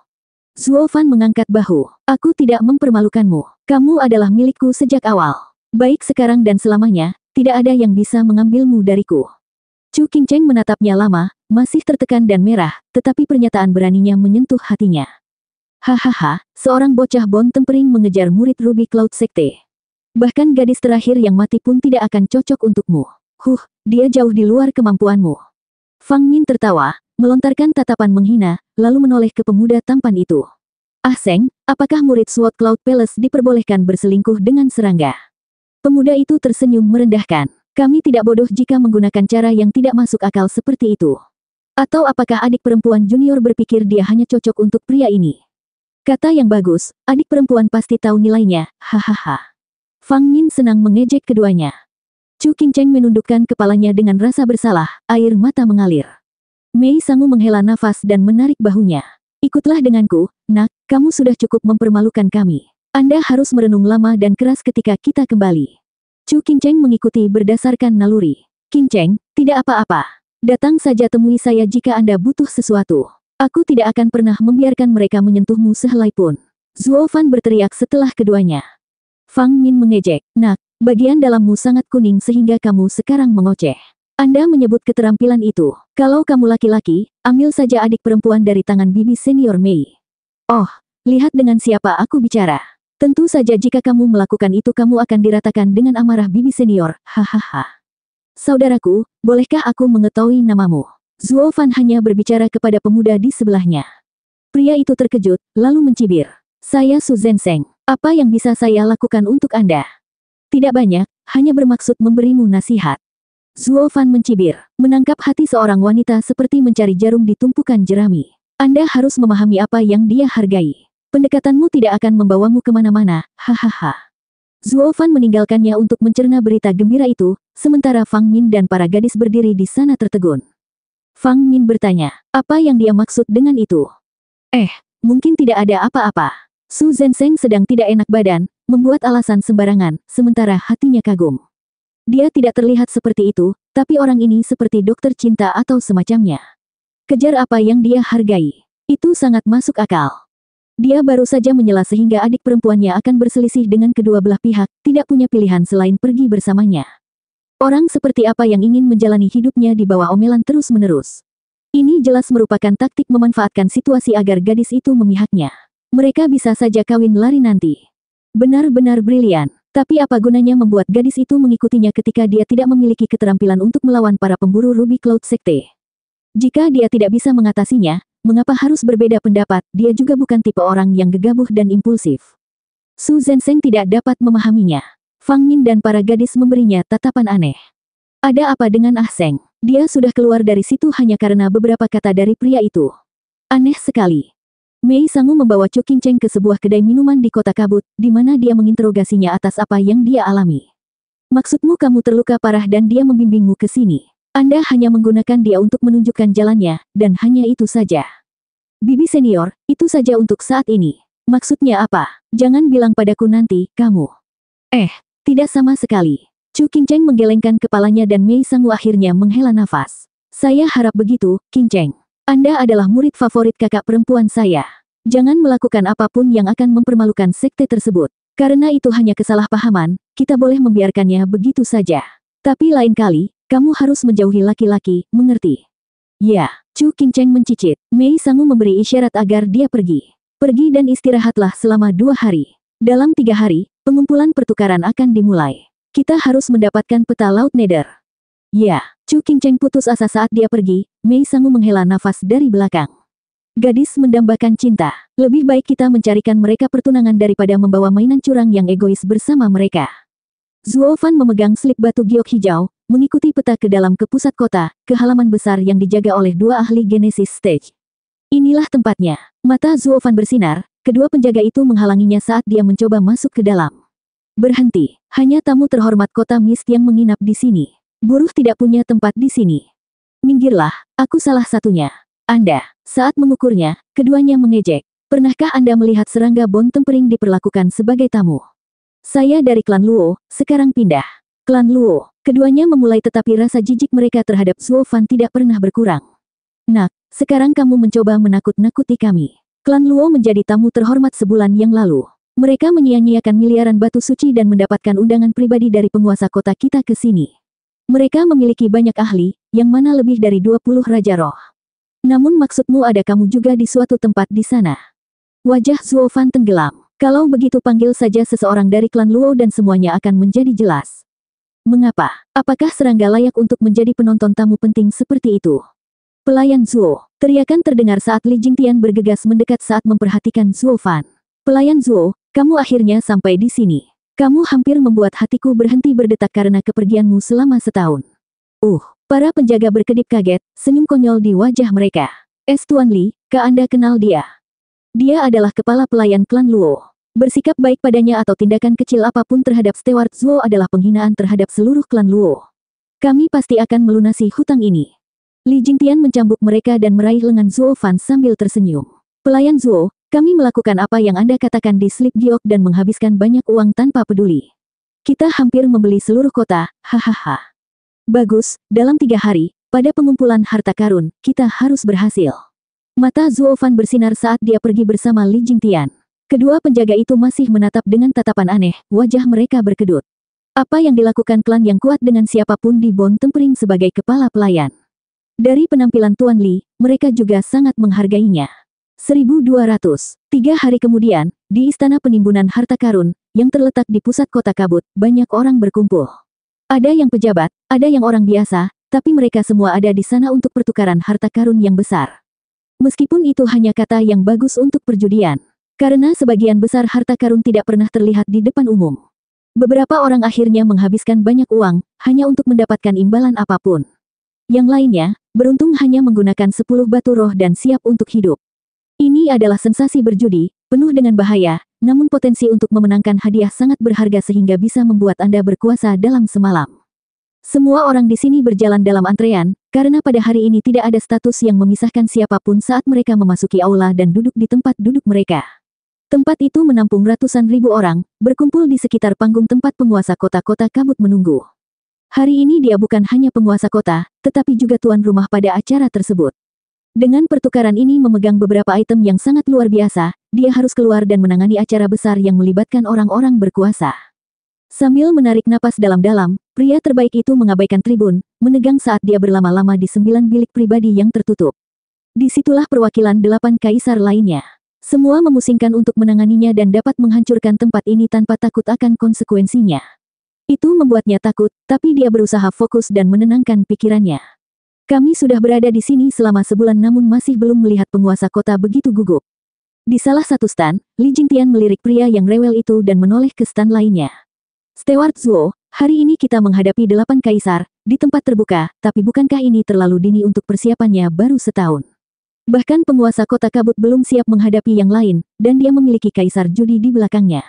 Zuo Fan mengangkat bahu. Aku tidak mempermalukanmu. Kamu adalah milikku sejak awal. Baik sekarang dan selamanya, tidak ada yang bisa mengambilmu dariku. Chu Qingcheng menatapnya lama, masih tertekan dan merah, tetapi pernyataan beraninya menyentuh hatinya. Hahaha, seorang bocah Bon Tempering mengejar murid Ruby Cloud Sekte. Bahkan gadis terakhir yang mati pun tidak akan cocok untukmu. Dia jauh di luar kemampuanmu. Fang Min tertawa, melontarkan tatapan menghina, lalu menoleh ke pemuda tampan itu. Ah Seng, apakah murid Sword Cloud Palace diperbolehkan berselingkuh dengan serangga? Pemuda itu tersenyum merendahkan. Kami tidak bodoh jika menggunakan cara yang tidak masuk akal seperti itu. Atau apakah adik perempuan junior berpikir dia hanya cocok untuk pria ini? Kata yang bagus, adik perempuan pasti tahu nilainya, hahaha. Fang Min senang mengejek keduanya. Chu Qingcheng menundukkan kepalanya dengan rasa bersalah, air mata mengalir. Mei Sangu menghela nafas dan menarik bahunya. Ikutlah denganku, nak, kamu sudah cukup mempermalukan kami. Anda harus merenung lama dan keras ketika kita kembali. Chu Qingcheng mengikuti berdasarkan naluri. Qingcheng, tidak apa-apa. Datang saja temui saya jika Anda butuh sesuatu. Aku tidak akan pernah membiarkan mereka menyentuhmu sehelai pun. Zuo Fan berteriak setelah keduanya. Fang Min mengejek, nak, bagian dalammu sangat kuning sehingga kamu sekarang mengoceh. Anda menyebut keterampilan itu. Kalau kamu laki-laki, ambil saja adik perempuan dari tangan bibi senior Mei. Oh, lihat dengan siapa aku bicara. Tentu saja jika kamu melakukan itu kamu akan diratakan dengan amarah bibi senior, hahaha. Saudaraku, bolehkah aku mengetahui namamu? Zuo Fan hanya berbicara kepada pemuda di sebelahnya. Pria itu terkejut, lalu mencibir. Saya Su Zenseng. Apa yang bisa saya lakukan untuk Anda? Tidak banyak, hanya bermaksud memberimu nasihat. Zuo Fan mencibir. Menangkap hati seorang wanita seperti mencari jarum di tumpukan jerami. Anda harus memahami apa yang dia hargai. Pendekatanmu tidak akan membawamu kemana-mana, hahaha. Zuo Fan meninggalkannya untuk mencerna berita gembira itu, sementara Fang Min dan para gadis berdiri di sana tertegun. Fang Min bertanya, apa yang dia maksud dengan itu? Mungkin tidak ada apa-apa. Su Zenseng sedang tidak enak badan, membuat alasan sembarangan, sementara hatinya kagum. Dia tidak terlihat seperti itu, tapi orang ini seperti dokter cinta atau semacamnya. Kejar apa yang dia hargai. Itu sangat masuk akal. Dia baru saja menyela sehingga adik perempuannya akan berselisih dengan kedua belah pihak, tidak punya pilihan selain pergi bersamanya. Orang seperti apa yang ingin menjalani hidupnya di bawah omelan terus-menerus? Ini jelas merupakan taktik memanfaatkan situasi agar gadis itu memihaknya. Mereka bisa saja kawin lari nanti. Benar-benar brilian. Tapi apa gunanya membuat gadis itu mengikutinya ketika dia tidak memiliki keterampilan untuk melawan para pemburu Ruby Cloud Sekte? Jika dia tidak bisa mengatasinya, mengapa harus berbeda pendapat? Dia juga bukan tipe orang yang gegabah dan impulsif. Su Zenseng tidak dapat memahaminya. Fang Min dan para gadis memberinya tatapan aneh. Ada apa dengan Ah Seng? Dia sudah keluar dari situ hanya karena beberapa kata dari pria itu. Aneh sekali. Mei Sangu membawa Chu Qingcheng ke sebuah kedai minuman di kota kabut, di mana dia menginterogasinya atas apa yang dia alami. Maksudmu kamu terluka parah dan dia membimbingmu ke sini. Anda hanya menggunakan dia untuk menunjukkan jalannya, dan hanya itu saja. Bibi senior, itu saja untuk saat ini. Maksudnya apa? Jangan bilang padaku nanti, kamu. Tidak sama sekali. Chu Qingcheng menggelengkan kepalanya dan Mei Sangu akhirnya menghela nafas. Saya harap begitu, Qingcheng. Anda adalah murid favorit kakak perempuan saya. Jangan melakukan apapun yang akan mempermalukan sekte tersebut. Karena itu hanya kesalahpahaman, kita boleh membiarkannya begitu saja. Tapi lain kali, kamu harus menjauhi laki-laki, mengerti? Ya, Chu Qingcheng mencicit. Mei Sangu memberi isyarat agar dia pergi. Pergi dan istirahatlah selama 2 hari. Dalam 3 hari, pengumpulan pertukaran akan dimulai. Kita harus mendapatkan peta Laut Nether. Ya, Chu Qingcheng putus asa saat dia pergi. Mei Sangu menghela nafas dari belakang. Gadis mendambakan cinta. Lebih baik kita mencarikan mereka pertunangan daripada membawa mainan curang yang egois bersama mereka. Zuo Fan memegang slip batu giok hijau, mengikuti peta ke dalam ke pusat kota, ke halaman besar yang dijaga oleh 2 ahli Genesis Stage. Inilah tempatnya. Mata Zuo Fan bersinar, kedua penjaga itu menghalanginya saat dia mencoba masuk ke dalam. Berhenti, hanya tamu terhormat kota Mist yang menginap di sini. Buruh tidak punya tempat di sini. Minggirlah, aku salah satunya. Anda, saat mengukurnya, keduanya mengejek. Pernahkah Anda melihat serangga Bon Tempering diperlakukan sebagai tamu? Saya dari klan Luo, sekarang pindah. Klan Luo, keduanya memulai tetapi rasa jijik mereka terhadap Zuo Fan tidak pernah berkurang. Nak, sekarang kamu mencoba menakut-nakuti kami. Klan Luo menjadi tamu terhormat sebulan yang lalu. Mereka menyia-nyiakan miliaran batu suci dan mendapatkan undangan pribadi dari penguasa kota kita ke sini. Mereka memiliki banyak ahli, yang mana lebih dari 20 Raja Roh. Namun maksudmu ada kamu juga di suatu tempat di sana. Wajah Zuo Fan tenggelam. Kalau begitu panggil saja seseorang dari klan Luo dan semuanya akan menjadi jelas. Mengapa? Apakah serangga layak untuk menjadi penonton tamu penting seperti itu? Pelayan Zuo. Teriakan terdengar saat Li Jingtian bergegas mendekat saat memperhatikan Zuo Fan. Pelayan Zuo, kamu akhirnya sampai di sini. Kamu hampir membuat hatiku berhenti berdetak karena kepergianmu selama setahun. Para penjaga berkedip kaget, senyum konyol di wajah mereka. Tuan Li, Anda kenal dia? Dia adalah kepala pelayan klan Luo. Bersikap baik padanya atau tindakan kecil apapun terhadap Steward Zuo adalah penghinaan terhadap seluruh klan Luo. Kami pasti akan melunasi hutang ini. Li Jingtian mencambuk mereka dan meraih lengan Zuo Fan sambil tersenyum. Pelayan Zuo, kami melakukan apa yang Anda katakan di Slip Giok dan menghabiskan banyak uang tanpa peduli. Kita hampir membeli seluruh kota, hahaha. Bagus, dalam 3 hari, pada pengumpulan harta karun, kita harus berhasil. Mata Zuo Fan bersinar saat dia pergi bersama Li Jingtian. Kedua penjaga itu masih menatap dengan tatapan aneh, wajah mereka berkedut. Apa yang dilakukan klan yang kuat dengan siapapun di Bon Tempering sebagai kepala pelayan? Dari penampilan Tuan Li, mereka juga sangat menghargainya. 1200. 3 hari kemudian, di Istana Penimbunan Harta Karun, yang terletak di pusat kota kabut, banyak orang berkumpul. Ada yang pejabat, ada yang orang biasa, tapi mereka semua ada di sana untuk pertukaran harta karun yang besar. Meskipun itu hanya kata yang bagus untuk perjudian. Karena sebagian besar harta karun tidak pernah terlihat di depan umum. Beberapa orang akhirnya menghabiskan banyak uang, hanya untuk mendapatkan imbalan apapun. Yang lainnya, beruntung hanya menggunakan 10 batu roh dan siap untuk hidup. Ini adalah sensasi berjudi, penuh dengan bahaya, namun potensi untuk memenangkan hadiah sangat berharga sehingga bisa membuat Anda berkuasa dalam semalam. Semua orang di sini berjalan dalam antrean, karena pada hari ini tidak ada status yang memisahkan siapapun saat mereka memasuki aula dan duduk di tempat duduk mereka. Tempat itu menampung ratusan ribu orang, berkumpul di sekitar panggung tempat penguasa kota-kota kabut menunggu. Hari ini dia bukan hanya penguasa kota, tetapi juga tuan rumah pada acara tersebut. Dengan pertukaran ini memegang beberapa item yang sangat luar biasa, dia harus keluar dan menangani acara besar yang melibatkan orang-orang berkuasa. Sambil menarik napas dalam-dalam, pria terbaik itu mengabaikan tribun, menegang saat dia berlama-lama di 9 bilik pribadi yang tertutup. Disitulah perwakilan 8 kaisar lainnya. Semua memusingkan untuk menanganinya dan dapat menghancurkan tempat ini tanpa takut akan konsekuensinya. Itu membuatnya takut, tapi dia berusaha fokus dan menenangkan pikirannya. Kami sudah berada di sini selama sebulan namun masih belum melihat penguasa kota begitu gugup. Di salah satu stan, Li Jingtian melirik pria yang rewel itu dan menoleh ke stan lainnya. Steward Zuo, hari ini kita menghadapi 8 kaisar, di tempat terbuka, tapi bukankah ini terlalu dini untuk persiapannya baru setahun? Bahkan penguasa kota kabut belum siap menghadapi yang lain, dan dia memiliki kaisar judi di belakangnya.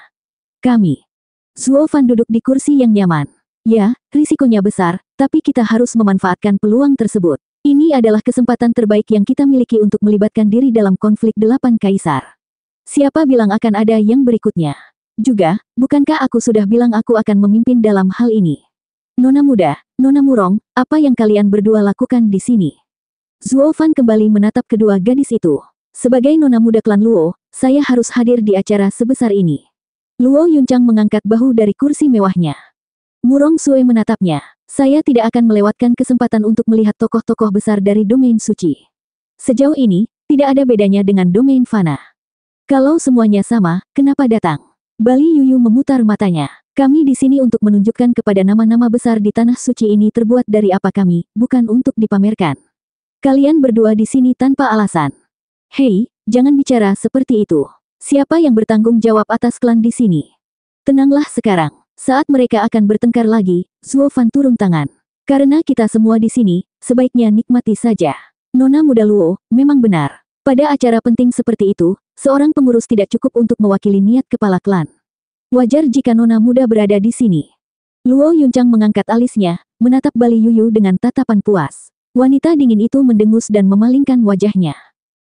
Kami. Zuo Fan duduk di kursi yang nyaman. Ya, risikonya besar, tapi kita harus memanfaatkan peluang tersebut. Ini adalah kesempatan terbaik yang kita miliki untuk melibatkan diri dalam konflik 8 kaisar. Siapa bilang akan ada yang berikutnya? Juga, bukankah aku sudah bilang aku akan memimpin dalam hal ini? Nona muda, Nona Murong, apa yang kalian berdua lakukan di sini? Zuo Fan kembali menatap kedua gadis itu. Sebagai Nona muda klan Luo, saya harus hadir di acara sebesar ini. Luo Yunchang mengangkat bahu dari kursi mewahnya. Murong Sue menatapnya. Saya tidak akan melewatkan kesempatan untuk melihat tokoh-tokoh besar dari domain suci. Sejauh ini, tidak ada bedanya dengan domain fana. Kalau semuanya sama, kenapa datang? Bali Yuyu memutar matanya. Kami di sini untuk menunjukkan kepada nama-nama besar di tanah suci ini terbuat dari apa kami, bukan untuk dipamerkan. Kalian berdua di sini tanpa alasan. Hei, jangan bicara seperti itu. Siapa yang bertanggung jawab atas klan di sini? Tenanglah sekarang. Saat mereka akan bertengkar lagi, Zuo Fan turun tangan. Karena kita semua di sini, sebaiknya nikmati saja. Nona muda Luo, memang benar. Pada acara penting seperti itu, seorang pengurus tidak cukup untuk mewakili niat kepala klan. Wajar jika Nona muda berada di sini. Luo Yunchang mengangkat alisnya, menatap Bali Yuyu dengan tatapan puas. Wanita dingin itu mendengus dan memalingkan wajahnya.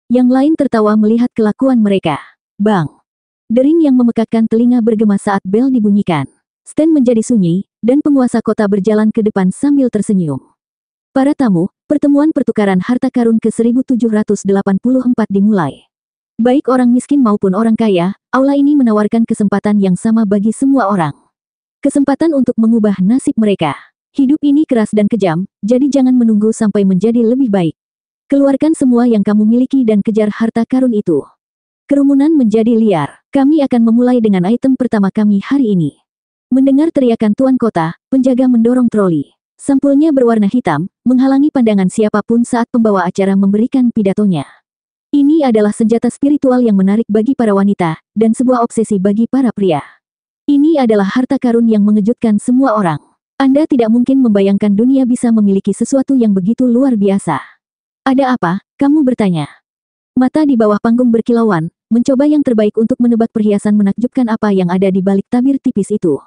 Yang lain tertawa melihat kelakuan mereka. Bang! Dering yang memekakkan telinga bergema saat bel dibunyikan. Stand menjadi sunyi, dan penguasa kota berjalan ke depan sambil tersenyum. Para tamu, pertemuan pertukaran harta karun ke-1784 dimulai. Baik orang miskin maupun orang kaya, aula ini menawarkan kesempatan yang sama bagi semua orang. Kesempatan untuk mengubah nasib mereka. Hidup ini keras dan kejam, jadi jangan menunggu sampai menjadi lebih baik. Keluarkan semua yang kamu miliki dan kejar harta karun itu. Kerumunan menjadi liar. Kami akan memulai dengan item pertama kami hari ini. Mendengar teriakan Tuan Kota, penjaga mendorong troli. Sampulnya berwarna hitam, menghalangi pandangan siapapun saat pembawa acara memberikan pidatonya. Ini adalah senjata spiritual yang menarik bagi para wanita, dan sebuah obsesi bagi para pria. Ini adalah harta karun yang mengejutkan semua orang. Anda tidak mungkin membayangkan dunia bisa memiliki sesuatu yang begitu luar biasa. Ada apa? Kamu bertanya. Mata di bawah panggung berkilauan, mencoba yang terbaik untuk menebak perhiasan menakjubkan apa yang ada di balik tabir tipis itu.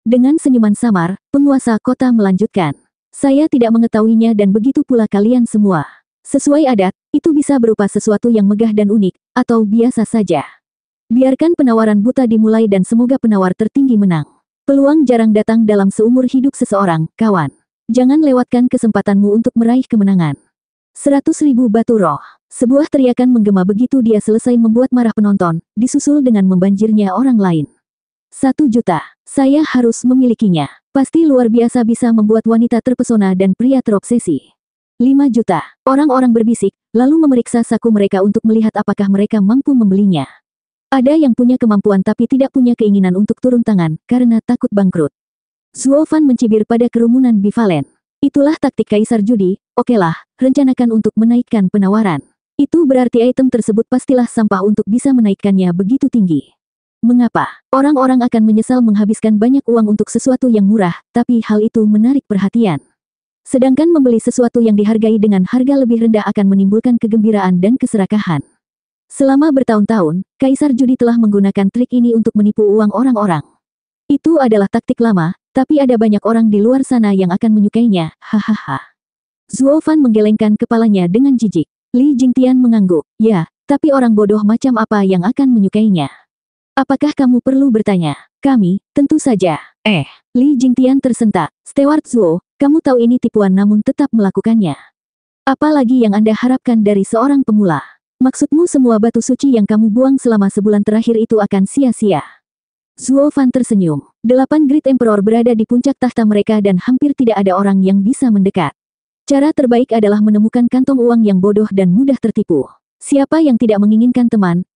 Dengan senyuman samar, penguasa kota melanjutkan. Saya tidak mengetahuinya dan begitu pula kalian semua. Sesuai adat, itu bisa berupa sesuatu yang megah dan unik, atau biasa saja. Biarkan penawaran buta dimulai dan semoga penawar tertinggi menang. Peluang jarang datang dalam seumur hidup seseorang, kawan. Jangan lewatkan kesempatanmu untuk meraih kemenangan. 100.000 batu roh. Sebuah teriakan menggema begitu dia selesai membuat marah penonton, disusul dengan membanjirnya orang lain. 1 juta. Saya harus memilikinya. Pasti luar biasa bisa membuat wanita terpesona dan pria terobsesi. 5 juta. Orang-orang berbisik, lalu memeriksa saku mereka untuk melihat apakah mereka mampu membelinya. Ada yang punya kemampuan tapi tidak punya keinginan untuk turun tangan, karena takut bangkrut. Zuo Fan mencibir pada kerumunan bivalen. Itulah taktik kaisar judi, okelah, rencanakan untuk menaikkan penawaran. Itu berarti item tersebut pastilah sampah untuk bisa menaikkannya begitu tinggi. Mengapa? Orang-orang akan menyesal menghabiskan banyak uang untuk sesuatu yang murah, tapi hal itu menarik perhatian. Sedangkan membeli sesuatu yang dihargai dengan harga lebih rendah akan menimbulkan kegembiraan dan keserakahan. Selama bertahun-tahun, kaisar judi telah menggunakan trik ini untuk menipu uang orang-orang. Itu adalah taktik lama, tapi ada banyak orang di luar sana yang akan menyukainya, hahaha. Zuo Fan menggelengkan kepalanya dengan jijik. Li Jingtian mengangguk, ya, tapi orang bodoh macam apa yang akan menyukainya? Apakah kamu perlu bertanya? Kami, tentu saja. Li Jingtian tersentak. Steward Zuo, kamu tahu ini tipuan namun tetap melakukannya. Apalagi yang Anda harapkan dari seorang pemula? Maksudmu semua batu suci yang kamu buang selama sebulan terakhir itu akan sia-sia? Zuo Fan tersenyum. 8 Great Emperor berada di puncak tahta mereka dan hampir tidak ada orang yang bisa mendekat. Cara terbaik adalah menemukan kantong uang yang bodoh dan mudah tertipu. Siapa yang tidak menginginkan teman,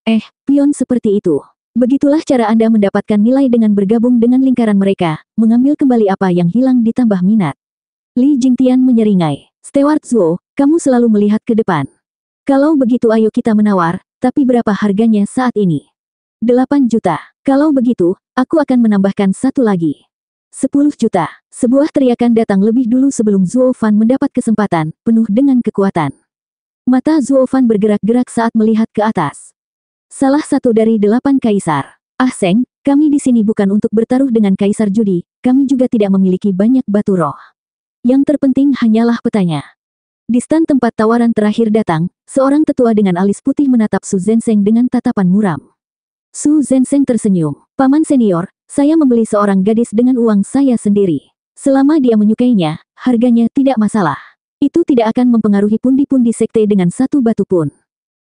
pion seperti itu? Begitulah cara Anda mendapatkan nilai dengan bergabung dengan lingkaran mereka, mengambil kembali apa yang hilang ditambah minat. Li Jingtian menyeringai. Steward Zuo, kamu selalu melihat ke depan. Kalau begitu ayo kita menawar, tapi berapa harganya saat ini? 8 juta. Kalau begitu, aku akan menambahkan satu lagi. 10 juta. Sebuah teriakan datang lebih dulu sebelum Zuo Fan mendapat kesempatan, penuh dengan kekuatan. Mata Zuo Fan bergerak-gerak saat melihat ke atas. Salah satu dari 8 kaisar. Ah Seng, kami di sini bukan untuk bertaruh dengan kaisar judi, kami juga tidak memiliki banyak batu roh. Yang terpenting hanyalah petanya. Di stan tempat tawaran terakhir datang, seorang tetua dengan alis putih menatap Su Zenseng dengan tatapan muram. Su Zenseng tersenyum. Paman senior, saya membeli seorang gadis dengan uang saya sendiri. Selama dia menyukainya, harganya tidak masalah. Itu tidak akan mempengaruhi pundi-pundi sekte dengan satu batu pun.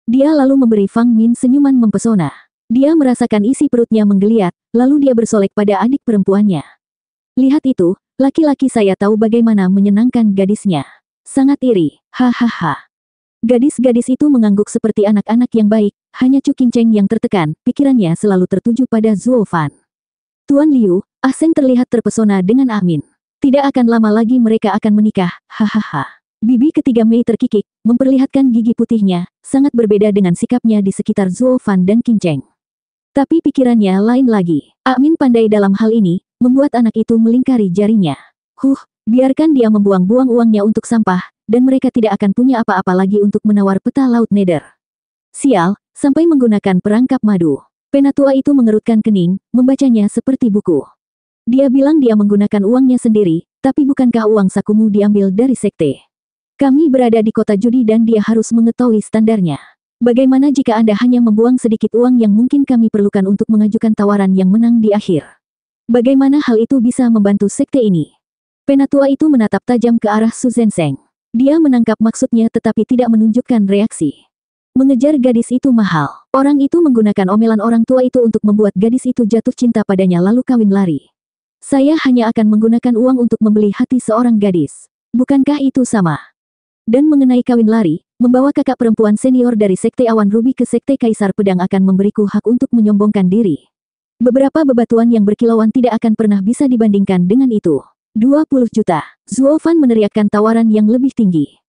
Dia lalu memberi Fang Min senyuman mempesona. Dia merasakan isi perutnya menggeliat, lalu dia bersolek pada adik perempuannya. Lihat itu, laki-laki saya tahu bagaimana menyenangkan gadisnya. Sangat iri, hahaha. Gadis-gadis itu mengangguk seperti anak-anak yang baik, hanya Chu Qingcheng yang tertekan, pikirannya selalu tertuju pada Zuo Fan. Tuan Liu, Ah Seng terlihat terpesona dengan Amin. Tidak akan lama lagi mereka akan menikah, hahaha. Bibi ketiga Mei terkikik, memperlihatkan gigi putihnya, sangat berbeda dengan sikapnya di sekitar Zuo Fan dan Qingcheng. Tapi pikirannya lain lagi. Amin pandai dalam hal ini, membuat anak itu melingkari jarinya. Biarkan dia membuang-buang uangnya untuk sampah, dan mereka tidak akan punya apa-apa lagi untuk menawar peta laut Nether. Sial, sampai menggunakan perangkap madu. Penatua itu mengerutkan kening, membacanya seperti buku. Dia bilang dia menggunakan uangnya sendiri, tapi bukankah uang sakumu diambil dari sekte? Kami berada di kota judi dan dia harus mengetahui standarnya. Bagaimana jika Anda hanya membuang sedikit uang yang mungkin kami perlukan untuk mengajukan tawaran yang menang di akhir? Bagaimana hal itu bisa membantu sekte ini? Penatua itu menatap tajam ke arah Su Zenseng. Dia menangkap maksudnya tetapi tidak menunjukkan reaksi. Mengejar gadis itu mahal. Orang itu menggunakan omelan orang tua itu untuk membuat gadis itu jatuh cinta padanya lalu kawin lari. Saya hanya akan menggunakan uang untuk membeli hati seorang gadis. Bukankah itu sama? Dan mengenai kawin lari, membawa kakak perempuan senior dari Sekte Awan Ruby ke Sekte Kaisar Pedang akan memberiku hak untuk menyombongkan diri. Beberapa bebatuan yang berkilauan tidak akan pernah bisa dibandingkan dengan itu. 20 juta. Zuo Fan meneriakkan tawaran yang lebih tinggi.